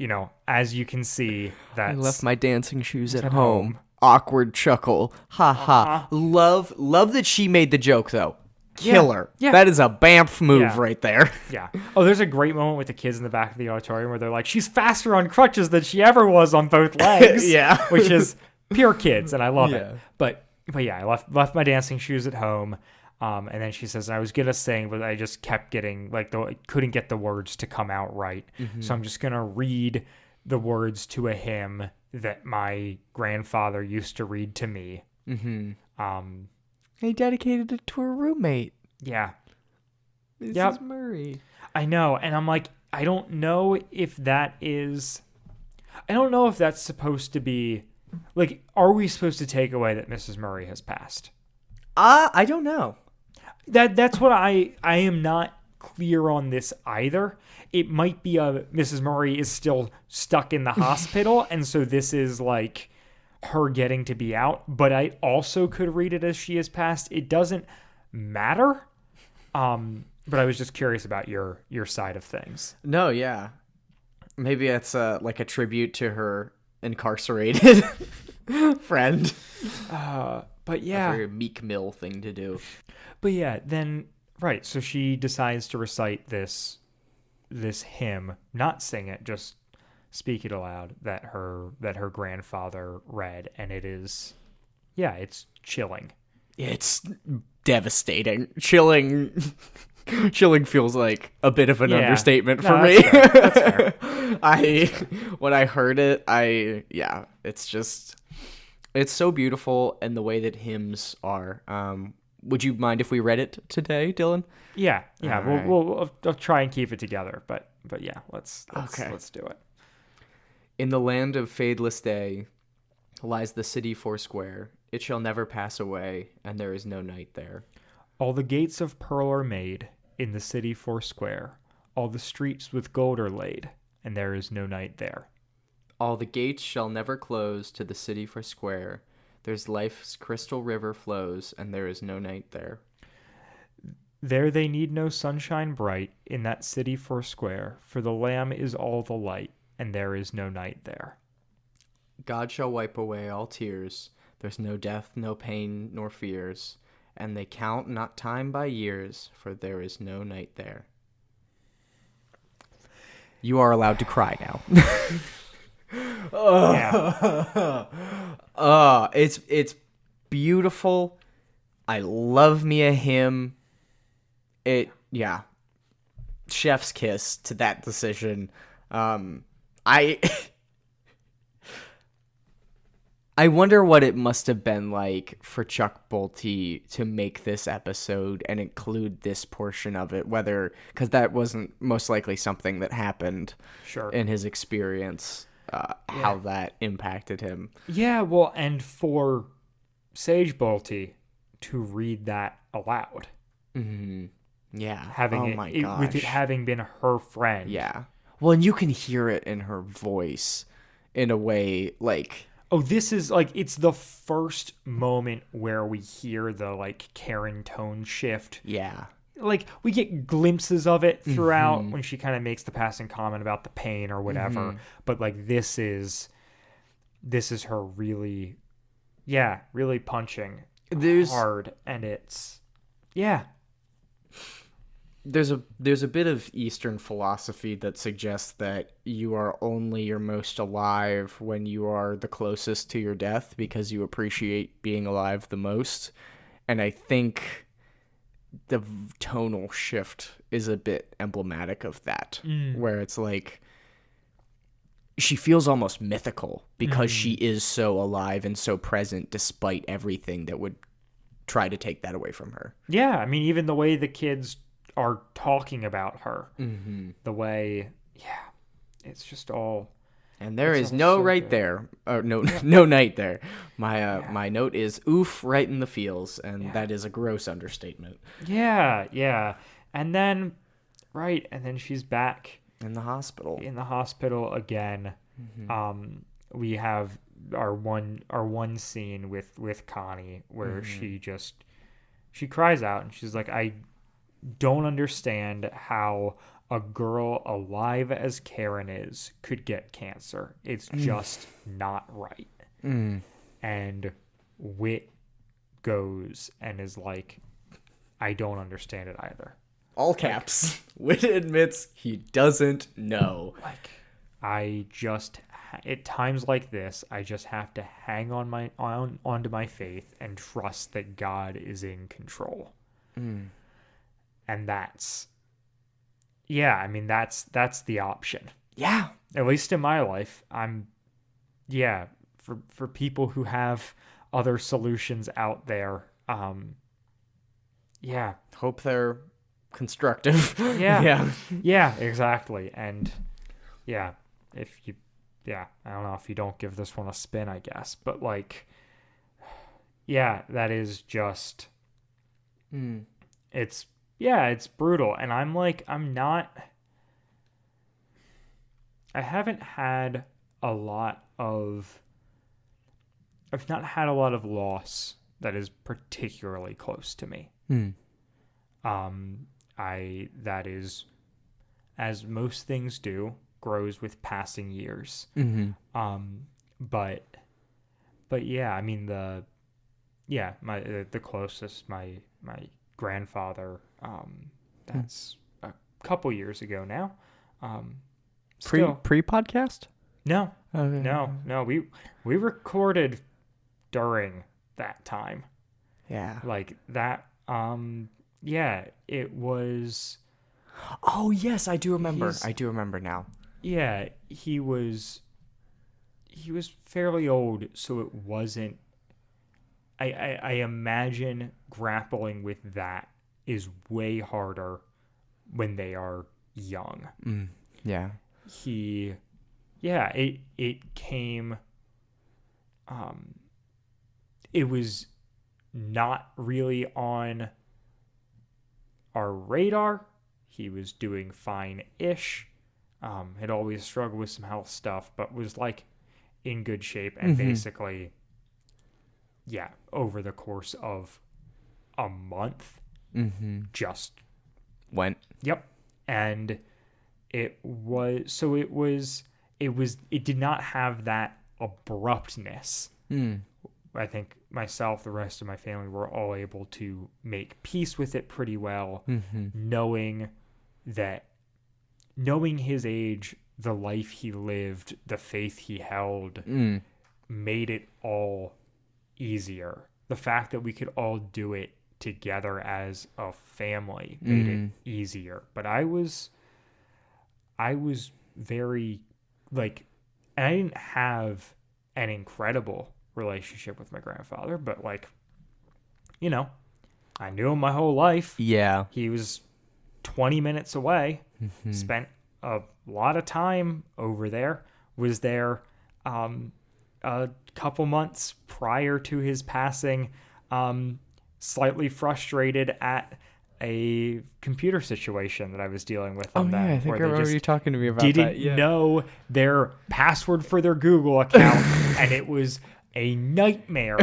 as you can see, I left my dancing shoes at at home. home. Awkward chuckle. Ha ha. Love that she made the joke though. Killer. Yeah. That is a BAMF move Yeah. right there. Yeah. Oh, there's a great moment with the kids in the back of the auditorium where they're like, she's faster on crutches than she ever was on both legs. Yeah. Which is pure kids, and I love Yeah. it. But yeah, I left my dancing shoes at home. And then she says, I was going to sing, but I just kept getting, I couldn't get the words to come out right. So I'm just going to read the words to a hymn that my grandfather used to read to me. He dedicated it to her roommate, Yeah. Mrs. Murray. I know. And I'm like, I don't know if that's supposed to be, like, are we supposed to take away that Mrs. Murray has passed? I don't know. That's what I am not clear on this either. It might be Mrs. Murray is still stuck in the hospital, and so this is like her getting to be out. But I also could read it as she has passed. It doesn't matter. But I was just curious about your side of things. No, yeah. Maybe it's like a tribute to her incarcerated friend. But yeah. A very Meek Mill thing to do. But yeah, then right, so she decides to recite this hymn, not sing it, just speak it aloud that her grandfather read, and it is, yeah, it's chilling. It's devastating. Chilling feels like a bit of an understatement for me. That's fair. When I heard it, it's so beautiful, and the way that hymns are. Would you mind if we read it today, Dylan? Yeah. All We'll try and keep it together, but yeah, let's do it. In the land of fadeless day lies the city foursquare. It shall never pass away, and there is no night there. All the gates of pearl are made in the city foursquare. All the streets with gold are laid, and there is no night there. All the gates shall never close to the city foursquare. There's life's crystal river flows, and there is no night there. There they need no sunshine bright in that city foursquare, for the Lamb is all the light, and there is no night there. God shall wipe away all tears. There's no death, no pain, nor fears, and they count not time by years, for there is no night there. You are allowed to cry now. Yeah. It's beautiful. I love me a hymn. Chef's kiss to that I I wonder what it must have been like for Chuck Bolte to make this episode and include this portion of it, because that wasn't most likely something that happened in his experience, how that impacted him. Yeah, well, and for Sage Bolte to read that aloud. Mm-hmm. Yeah. Gosh. With it having been her friend. Yeah. Well, and you can hear it in her voice in a way like... Oh, this is like, it's the first moment where we hear the like Karen tone shift. Yeah. Like we get glimpses of it throughout when she kind of makes the passing comment about the pain or whatever. But like this is her really, really punching hard, and it's There's a bit of Eastern philosophy that suggests that you are only your most alive when you are the closest to your death because you appreciate being alive the most. And I think the tonal shift is a bit emblematic of that, where it's like she feels almost mythical because she is so alive and so present despite everything that would try to take that away from her. Yeah, I mean, even the way the kids are talking about her, the way, it's just all. And there is no so right good. There, or no night there. My note is oof right in the feels, and that is a gross understatement. Yeah, and then she's back in the hospital. Again. We have our one scene with Connie where she cries out and she's like, I don't understand how a girl alive as Karen is could get cancer. It's just not right. And Whit goes and is like, I don't understand it either. All caps. Whit admits he doesn't know. Like, I just, at times like this, I just have to hang onto my faith and trust that God is in control. And that's the option. Yeah. At least in my life, for people who have other solutions out there, hope they're constructive. Yeah, exactly. And I don't know if you don't give this one a spin, I guess, but like, that is just, it's brutal. And I'm like, I've not had a lot of loss that is particularly close to me. That is, as most things do, grows with passing years. But yeah, I mean the closest, my grandfather, that's a couple years ago now. Pre-podcast? No. Okay. No. We recorded during that time. Yeah. Like that. It was. Oh yes, I do remember. I do remember now. Yeah, he was fairly old, so it wasn't. I imagine grappling with that is way harder when they are young. Yeah. It came. It was not really on our radar. He was doing fine-ish. Had always struggled with some health stuff, but was like in good shape. And basically, over the course of a month, just went. Yep. And it did not have that abruptness. I think myself, the rest of my family were all able to make peace with it pretty well, knowing his age, the life he lived, the faith he held, made it all easier. The fact that we could all do it together as a family made it easier. But I was very, like, and I didn't have an incredible relationship with my grandfather, but like, I knew him my whole life. Yeah. He was 20 minutes away, spent a lot of time over there, was there a couple months prior to his passing, slightly frustrated at a computer situation that I was dealing with on them. I think I where they remember just you talking to me about didn't that. Yeah. know their password for their Google account, and it was a nightmare.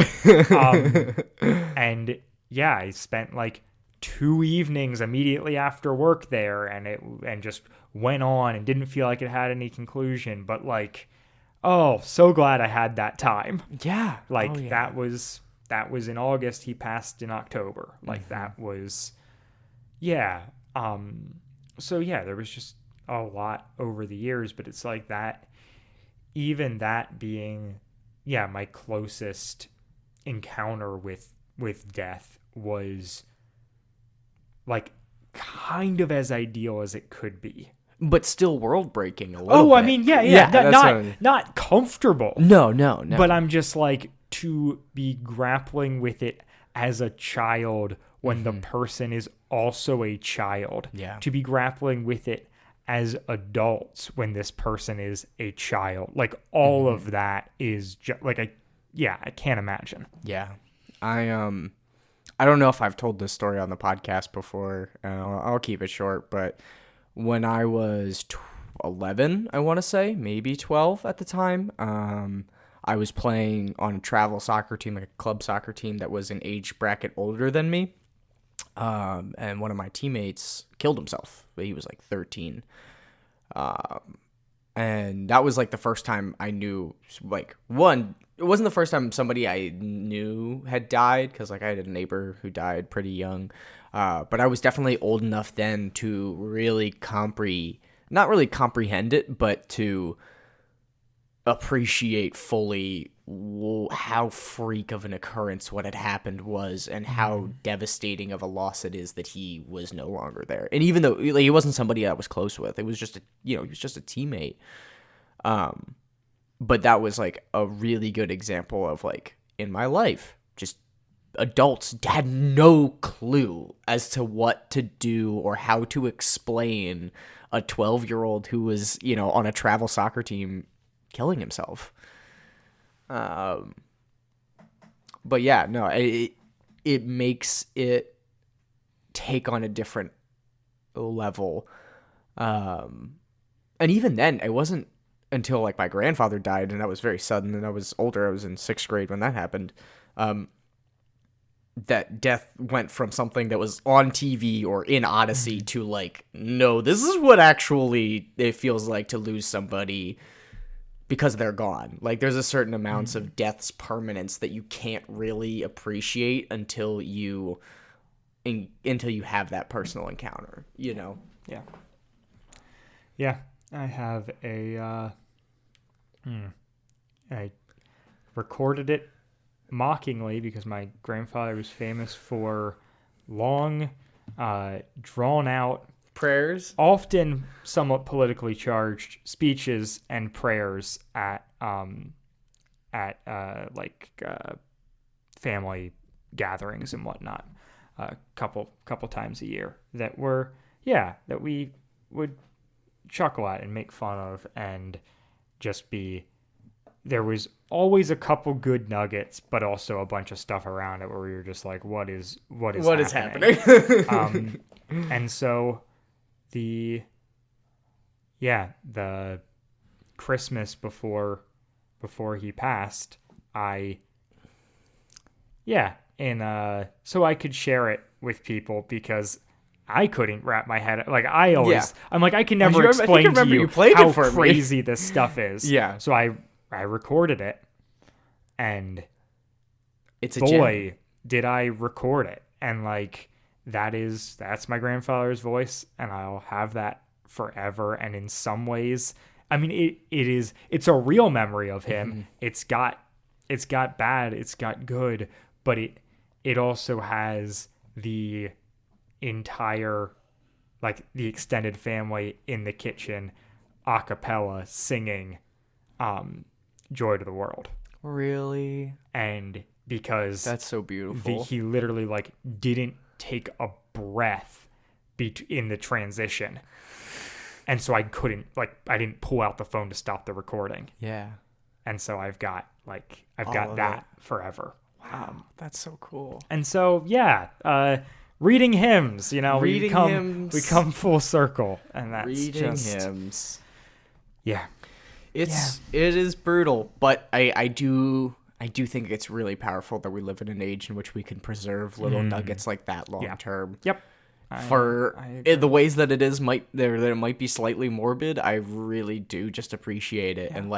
And yeah, I spent like 2 evenings immediately after work there, and just went on and didn't feel like it had any conclusion. But like, oh, so glad I had that time. Yeah. Like that was in August. He passed in October. Like that was, yeah. So yeah, there was just a lot over the years, but it's like that, even that being, yeah, my closest encounter with death was like kind of as ideal as it could be. But still world breaking a little bit. I mean, yeah. Not comfortable. No. But I'm just like, to be grappling with it as a child when the person is also a child. Yeah. To be grappling with it as adults when this person is a child. Like all of that is just like I can't imagine. Yeah. I don't know if I've told this story on the podcast before. I'll keep it short, but when I was 11, I want to say, maybe 12 at the time, I was playing on a travel soccer team, like a club soccer team that was an age bracket older than me. And one of my teammates killed himself. He was like 13. And that was like the first time I knew, like, it wasn't the first time somebody I knew had died, because like I had a neighbor who died pretty young. But I was definitely old enough then to really not really comprehend it, but to appreciate fully how freak of an occurrence what had happened was, and how devastating of a loss it is that he was no longer there. And even though like, he wasn't somebody I was close with, it was just he was just a teammate. But that was like a really good example of like in my life, just adults had no clue as to what to do or how to explain a 12-year-old who was, on a travel soccer team killing himself. But yeah, no, it makes it take on a different level. And even then, it wasn't until like my grandfather died, and that was very sudden, and I was older. I was in 6th grade when that happened. That death went from something that was on TV or in Odyssey to like, no, this is what actually it feels like to lose somebody because they're gone. Like there's a certain amounts of death's permanence that you can't really appreciate until you have that personal encounter, Yeah. Yeah. I have I recorded it mockingly because my grandfather was famous for long, drawn-out prayers, often somewhat politically charged speeches and prayers at family gatherings and whatnot, a couple times a year that we would chuckle at and make fun of, and just there was always a couple good nuggets, but also a bunch of stuff around it where we were just like, what is happening? And so the Christmas before he passed, so I could share it with people, because I couldn't wrap my head, like I always, I'm like, I can never explain to you how crazy this stuff is. Yeah. So I recorded it, and it's a boy, gem. did I record it. And like, that's my grandfather's voice, and I'll have that forever. And in some ways, I mean, it's a real memory of him. It's got bad, it's got good, but it also has the entire, like the extended family in the kitchen a cappella singing Joy to the World. Really? And because That's so beautiful. he literally like didn't take a breath in the transition. And so I didn't pull out the phone to stop the recording. Yeah. And so I've got All of that it. forever. Wow, that's so cool. And so, reading hymns, Reading hymns. we come full circle, and that's Reading just, hymns. yeah, It is brutal, but I do think it's really powerful that we live in an age in which we can preserve little nuggets like that long term. Yep. The ways that it might be slightly morbid, I really do just appreciate it. And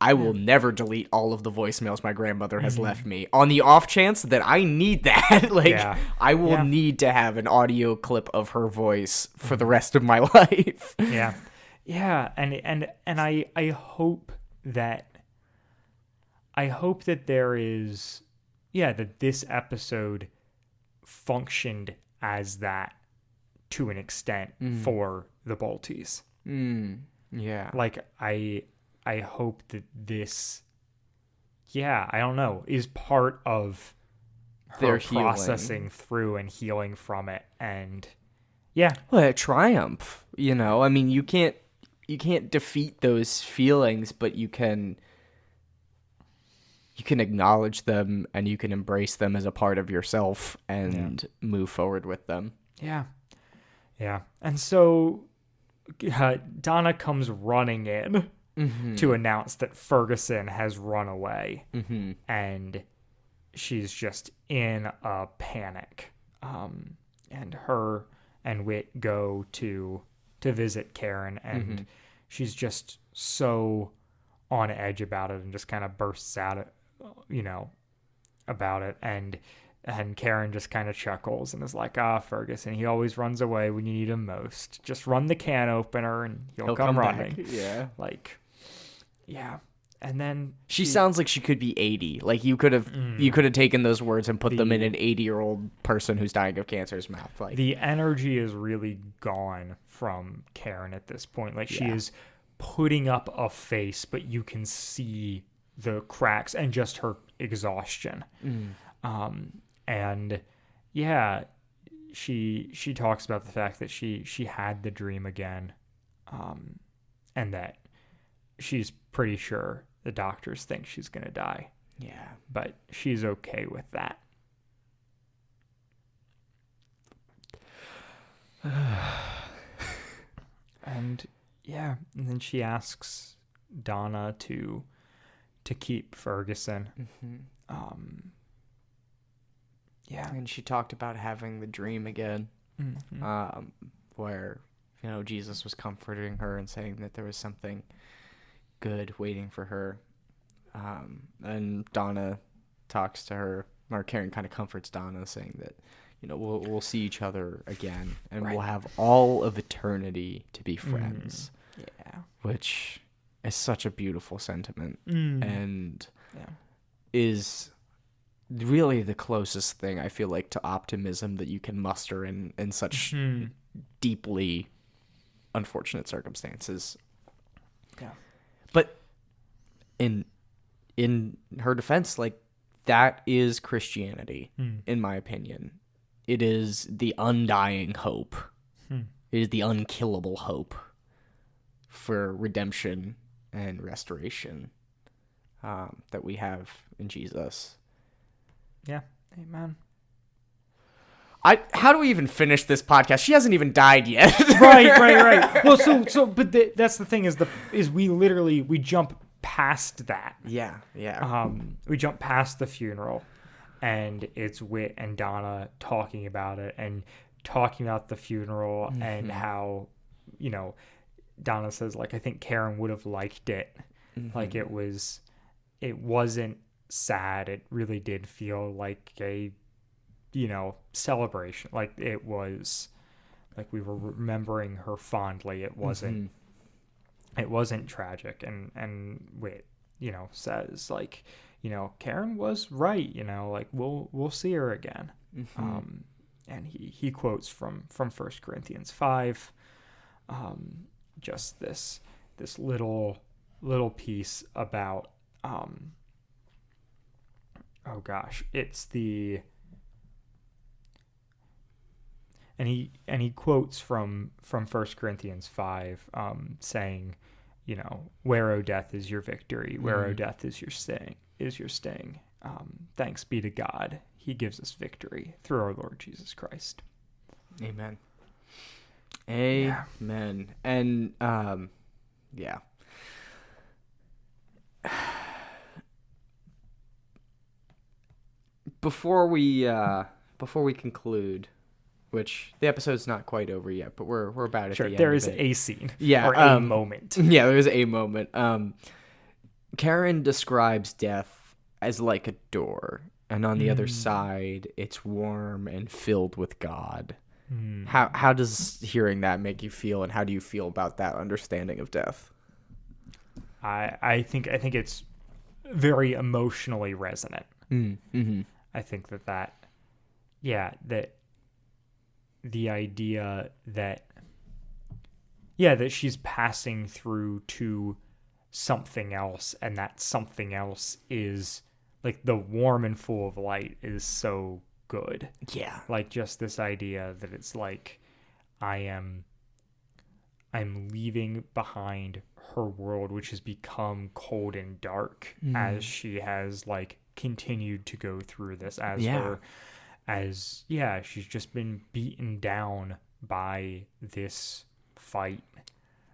I will never delete all of the voicemails my grandmother has left me on the off chance that I need that. I will need to have an audio clip of her voice for the rest of my life. Yeah, and I hope that there is, that this episode functioned as that to an extent for the Balties. Yeah. I hope that this, I don't know, is part of their processing through and healing from it. And well, a triumph, I mean, you can't defeat those feelings, but you can acknowledge them and you can embrace them as a part of yourself and move forward with them. Yeah. And so Donna comes running in to announce that Ferguson has run away, and she's just in a panic. And her and Whit go to visit Karen, and she's just so on edge about it and just kind of bursts out, about it. And Karen just kind of chuckles and is like, Ferguson, he always runs away when you need him most. Just run the can opener and he'll come running. Back. Yeah. And then she sounds like she could be 80. Like you could have taken those words and put them in an 80-yearold person who's dying of cancer's mouth. The energy is really gone from Karen at this point. She is putting up a face, but you can see the cracks and just her exhaustion. And she talks about the fact that she had the dream again, and that she's pretty sure the doctors think she's gonna die. Yeah, but she's okay with that. And then she asks Donna to keep Ferguson. And she talked about having the dream again, where Jesus was comforting her and saying that there was something good waiting for her. And Donna talks to her, or Karen kind of comforts Donna, saying that we'll see each other again, and we'll have all of eternity to be friends. Which is such a beautiful sentiment, and is really the closest thing I feel like to optimism that you can muster in such deeply unfortunate circumstances. But in her defense, that is Christianity, in my opinion. It is the undying hope. It is the unkillable hope for redemption and restoration that we have in Jesus. Yeah, amen. How do we even finish this podcast? She hasn't even died yet. Right. Well, but that's the thing is we jump past that. Yeah. We jump past the funeral, and it's Whit and Donna talking about it and talking about the funeral and how, Donna says, I think Karen would have liked it. It wasn't sad. It really did feel like a, celebration. It was we were remembering her fondly. It wasn't tragic. And Whit, says Karen was right, we'll see her again. And he quotes from 1 Corinthians 5, just this little piece about oh gosh, it's the, and he quotes from 1 Corinthians 5, saying, you know, where, O death, is your victory? Where, O death, is your sting? Thanks be to God. He gives us victory through our Lord Jesus Christ. Amen. Yeah. Amen. And, yeah. Before we conclude, which the episode's not quite over yet, but we're about at Sure, the end there of is it. a scene, Yeah, or a moment. Yeah, there is a moment. Karen describes death as like a door, and on the other side, it's warm and filled with God. How does hearing that make you feel, and how do you feel about that understanding of death? I think it's very emotionally resonant. Mm-hmm. I think that the idea that she's passing through to something else, and that something else is like the warm and full of light is so good. Yeah. Like just this idea that it's like I'm leaving behind her world, which has become cold and dark as she has like continued to go through this she's just been beaten down by this fight.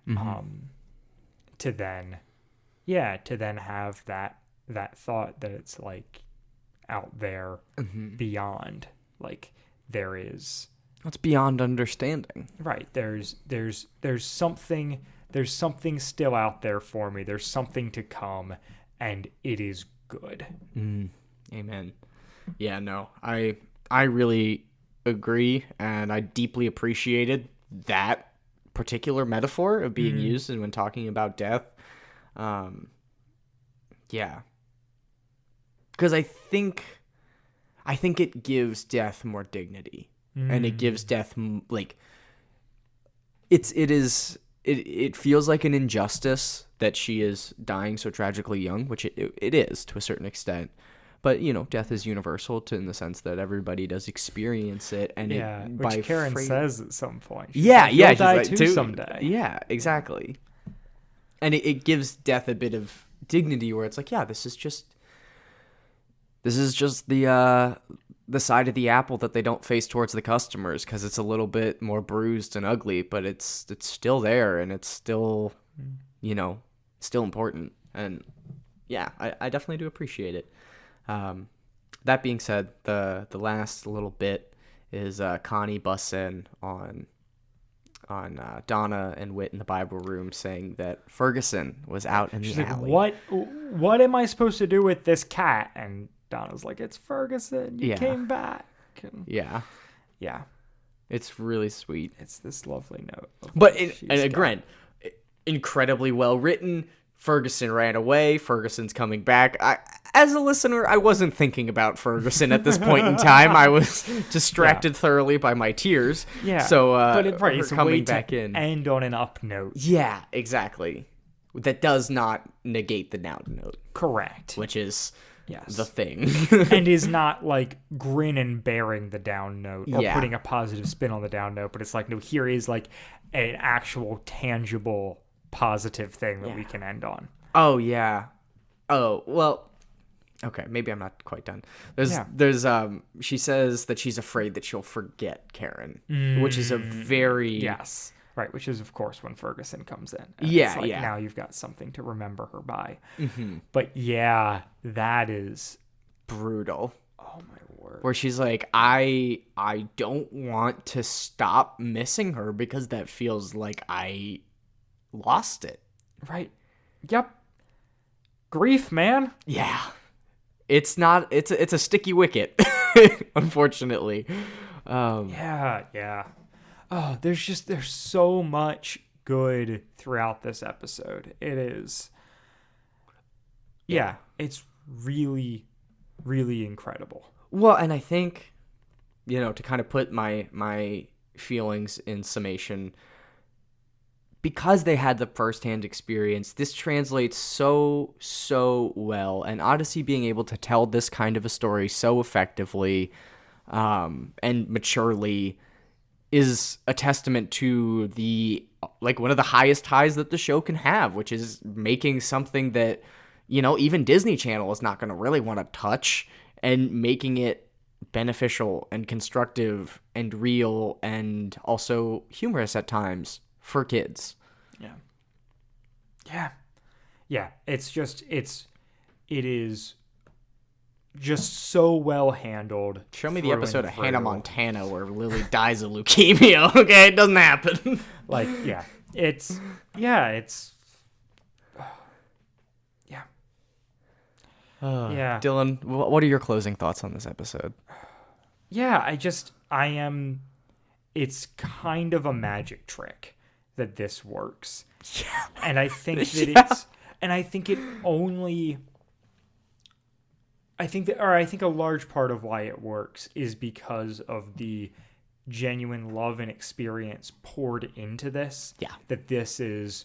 To then have that thought that it's like out there beyond, like there is, That's beyond understanding. right, there's something still out there for me, there's something to come, and it is good. Amen. Yeah, no, I really agree, and I deeply appreciated that particular metaphor of being used when talking about death. Yeah. Because I think it gives death more dignity, and it gives death like it feels like an injustice that she is dying so tragically young, which it is to a certain extent. But, you know, death is universal in the sense that everybody does experience it. And which Karen says at some point. She'll die like, too someday. Yeah, exactly. And it gives death a bit of dignity where it's like, yeah, this is just the side of the apple that they don't face towards the customers because it's a little bit more bruised and ugly, but it's still there, and it's still, you know, still important. And yeah, I definitely do appreciate it. That being said, the last little bit is Connie busts in on Donna and Whit in the Bible room saying that Ferguson was out in the alley. Like, what am I supposed to do with this cat? And Donna's like, it's Ferguson. You came back. And Yeah. It's really sweet. It's this lovely note. But again, incredibly well written. Ferguson ran away. Ferguson's coming back. As a listener, I wasn't thinking about Ferguson at this point in time. I was distracted thoroughly by my tears. Yeah. So, but it's coming a way back to in. end on an up note. Yeah, exactly. That does not negate the down note. Correct. Which is Yes. the thing. And is not like grin and bearing the down note or Yeah. putting a positive spin on the down note, but it's like, no, here is like an actual tangible positive thing that we can end on. Oh, yeah. Oh, well, okay, maybe I'm not quite done. There's she says that she's afraid that she'll forget Karen, which is a very... Yes. Right, which is, of course, when Ferguson comes in. And Yeah, it's like, yeah. now you've got something to remember her by. Mm-hmm. But yeah, that is... brutal. Oh, my word. Where she's like, I don't want to stop missing her because that feels like I lost it. Right. Yep. Grief, man. Yeah. It's a sticky wicket, unfortunately. Yeah. Oh, there's so much good throughout this episode. It is. Yeah, it's really, really incredible. Well, and I think, to kind of put my feelings in summation, because they had the firsthand experience, this translates so well. And Odyssey being able to tell this kind of a story so effectively and maturely is a testament to one of the highest highs that the show can have, which is making something that, even Disney Channel is not going to really want to touch, and making it beneficial and constructive and real and also humorous at times for kids. Yeah. It is just so well handled. Show me the episode of Hannah Montana where Lily dies of leukemia. Okay, it doesn't happen. It's Dylan, what are your closing thoughts on this episode? It's kind of a magic trick that this works. Yeah. And I think that I think a large part of why it works is because of the genuine love and experience poured into this. Yeah. That this is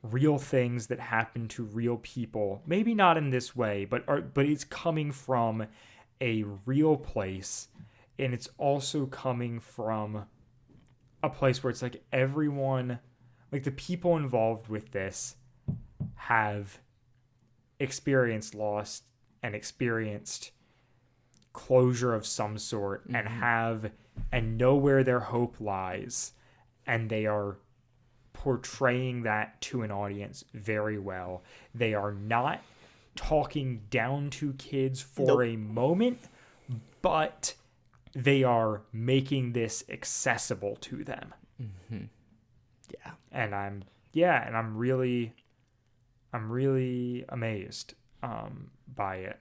real things that happen to real people. Maybe not in this way, but it's coming from a real place, and it's also coming from a place where it's like everyone, like the people involved with this have experienced loss and experienced closure of some sort, and know where their hope lies, and they are portraying that to an audience very well. They are not talking down to kids for a moment, but they are making this accessible to them. Mm-hmm. Yeah. And I'm really amazed by it.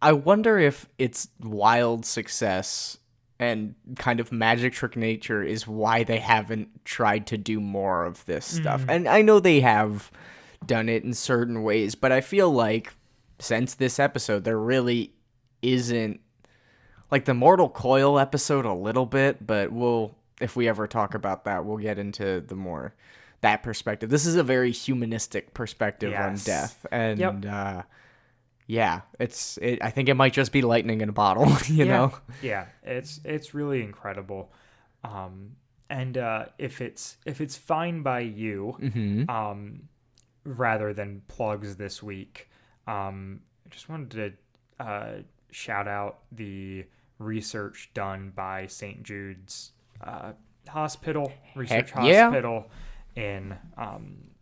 I wonder if its wild success and kind of magic trick nature is why they haven't tried to do more of this stuff. And I know they have done it in certain ways, but I feel like since this episode, there really isn't, like the Mortal Coil episode a little bit, but if we ever talk about that, we'll get into the more that perspective. This is a very humanistic perspective on death. And I think it might just be lightning in a bottle, you know? Yeah, it's really incredible. And if it's fine by you, rather than plugs this week, I just wanted to shout out the research done by St. Jude's Hospital, Hospital in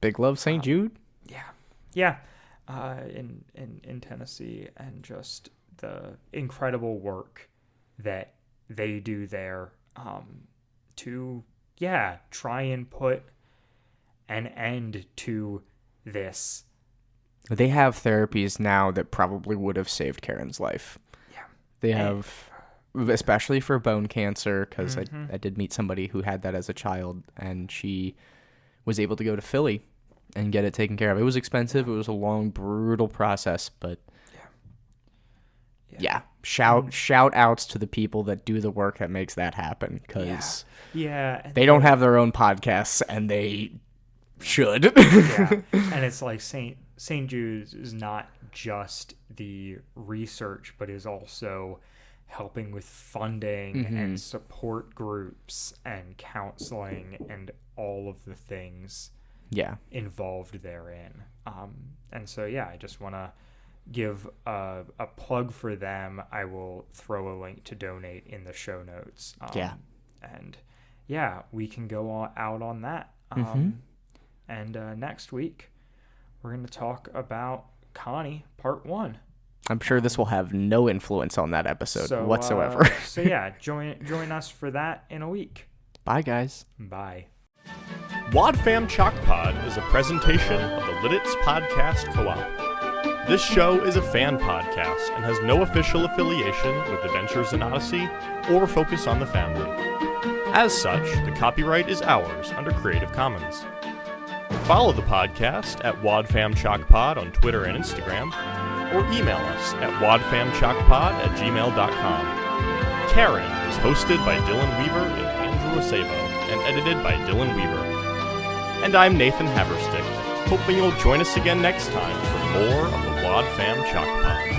Big Love St. Jude? Yeah. In Tennessee, and just the incredible work that they do there to try and put an end to this. They have therapies now that probably would have saved Karen's life. Yeah. They have, especially for bone cancer, because I did meet somebody who had that as a child, and she was able to go to Philly and get it taken care of. It was expensive. It was a long, brutal process, but shout outs to the people that do the work that makes that happen, because they don't have their own podcasts, and they should. And it's like St. Jude's is not just the research, but is also helping with funding and support groups and counseling and all of the things involved therein. And so I just want to give a plug for them. I will throw a link to donate in the show notes. And we can go out on that. And next week we're going to talk about Connie Part 1. I'm sure this will have no influence on that episode whatsoever. Join us for that in a week. Bye, guys. Bye. Wadfam Chalk Pod is a presentation of the Lidditz Podcast Co-op. This show is a fan podcast and has no official affiliation with Adventures in Odyssey or Focus on the Family. As such, the copyright is ours under Creative Commons. Follow the podcast at wadfamchalkpod on Twitter and Instagram, or email us at wadfamchalkpod@gmail.com. Karen is hosted by Dylan Weaver and Andrew Acebo, and edited by Dylan Weaver. And I'm Nathan Haverstick, hoping you'll join us again next time for more of the Wad Fam Chalk Pod.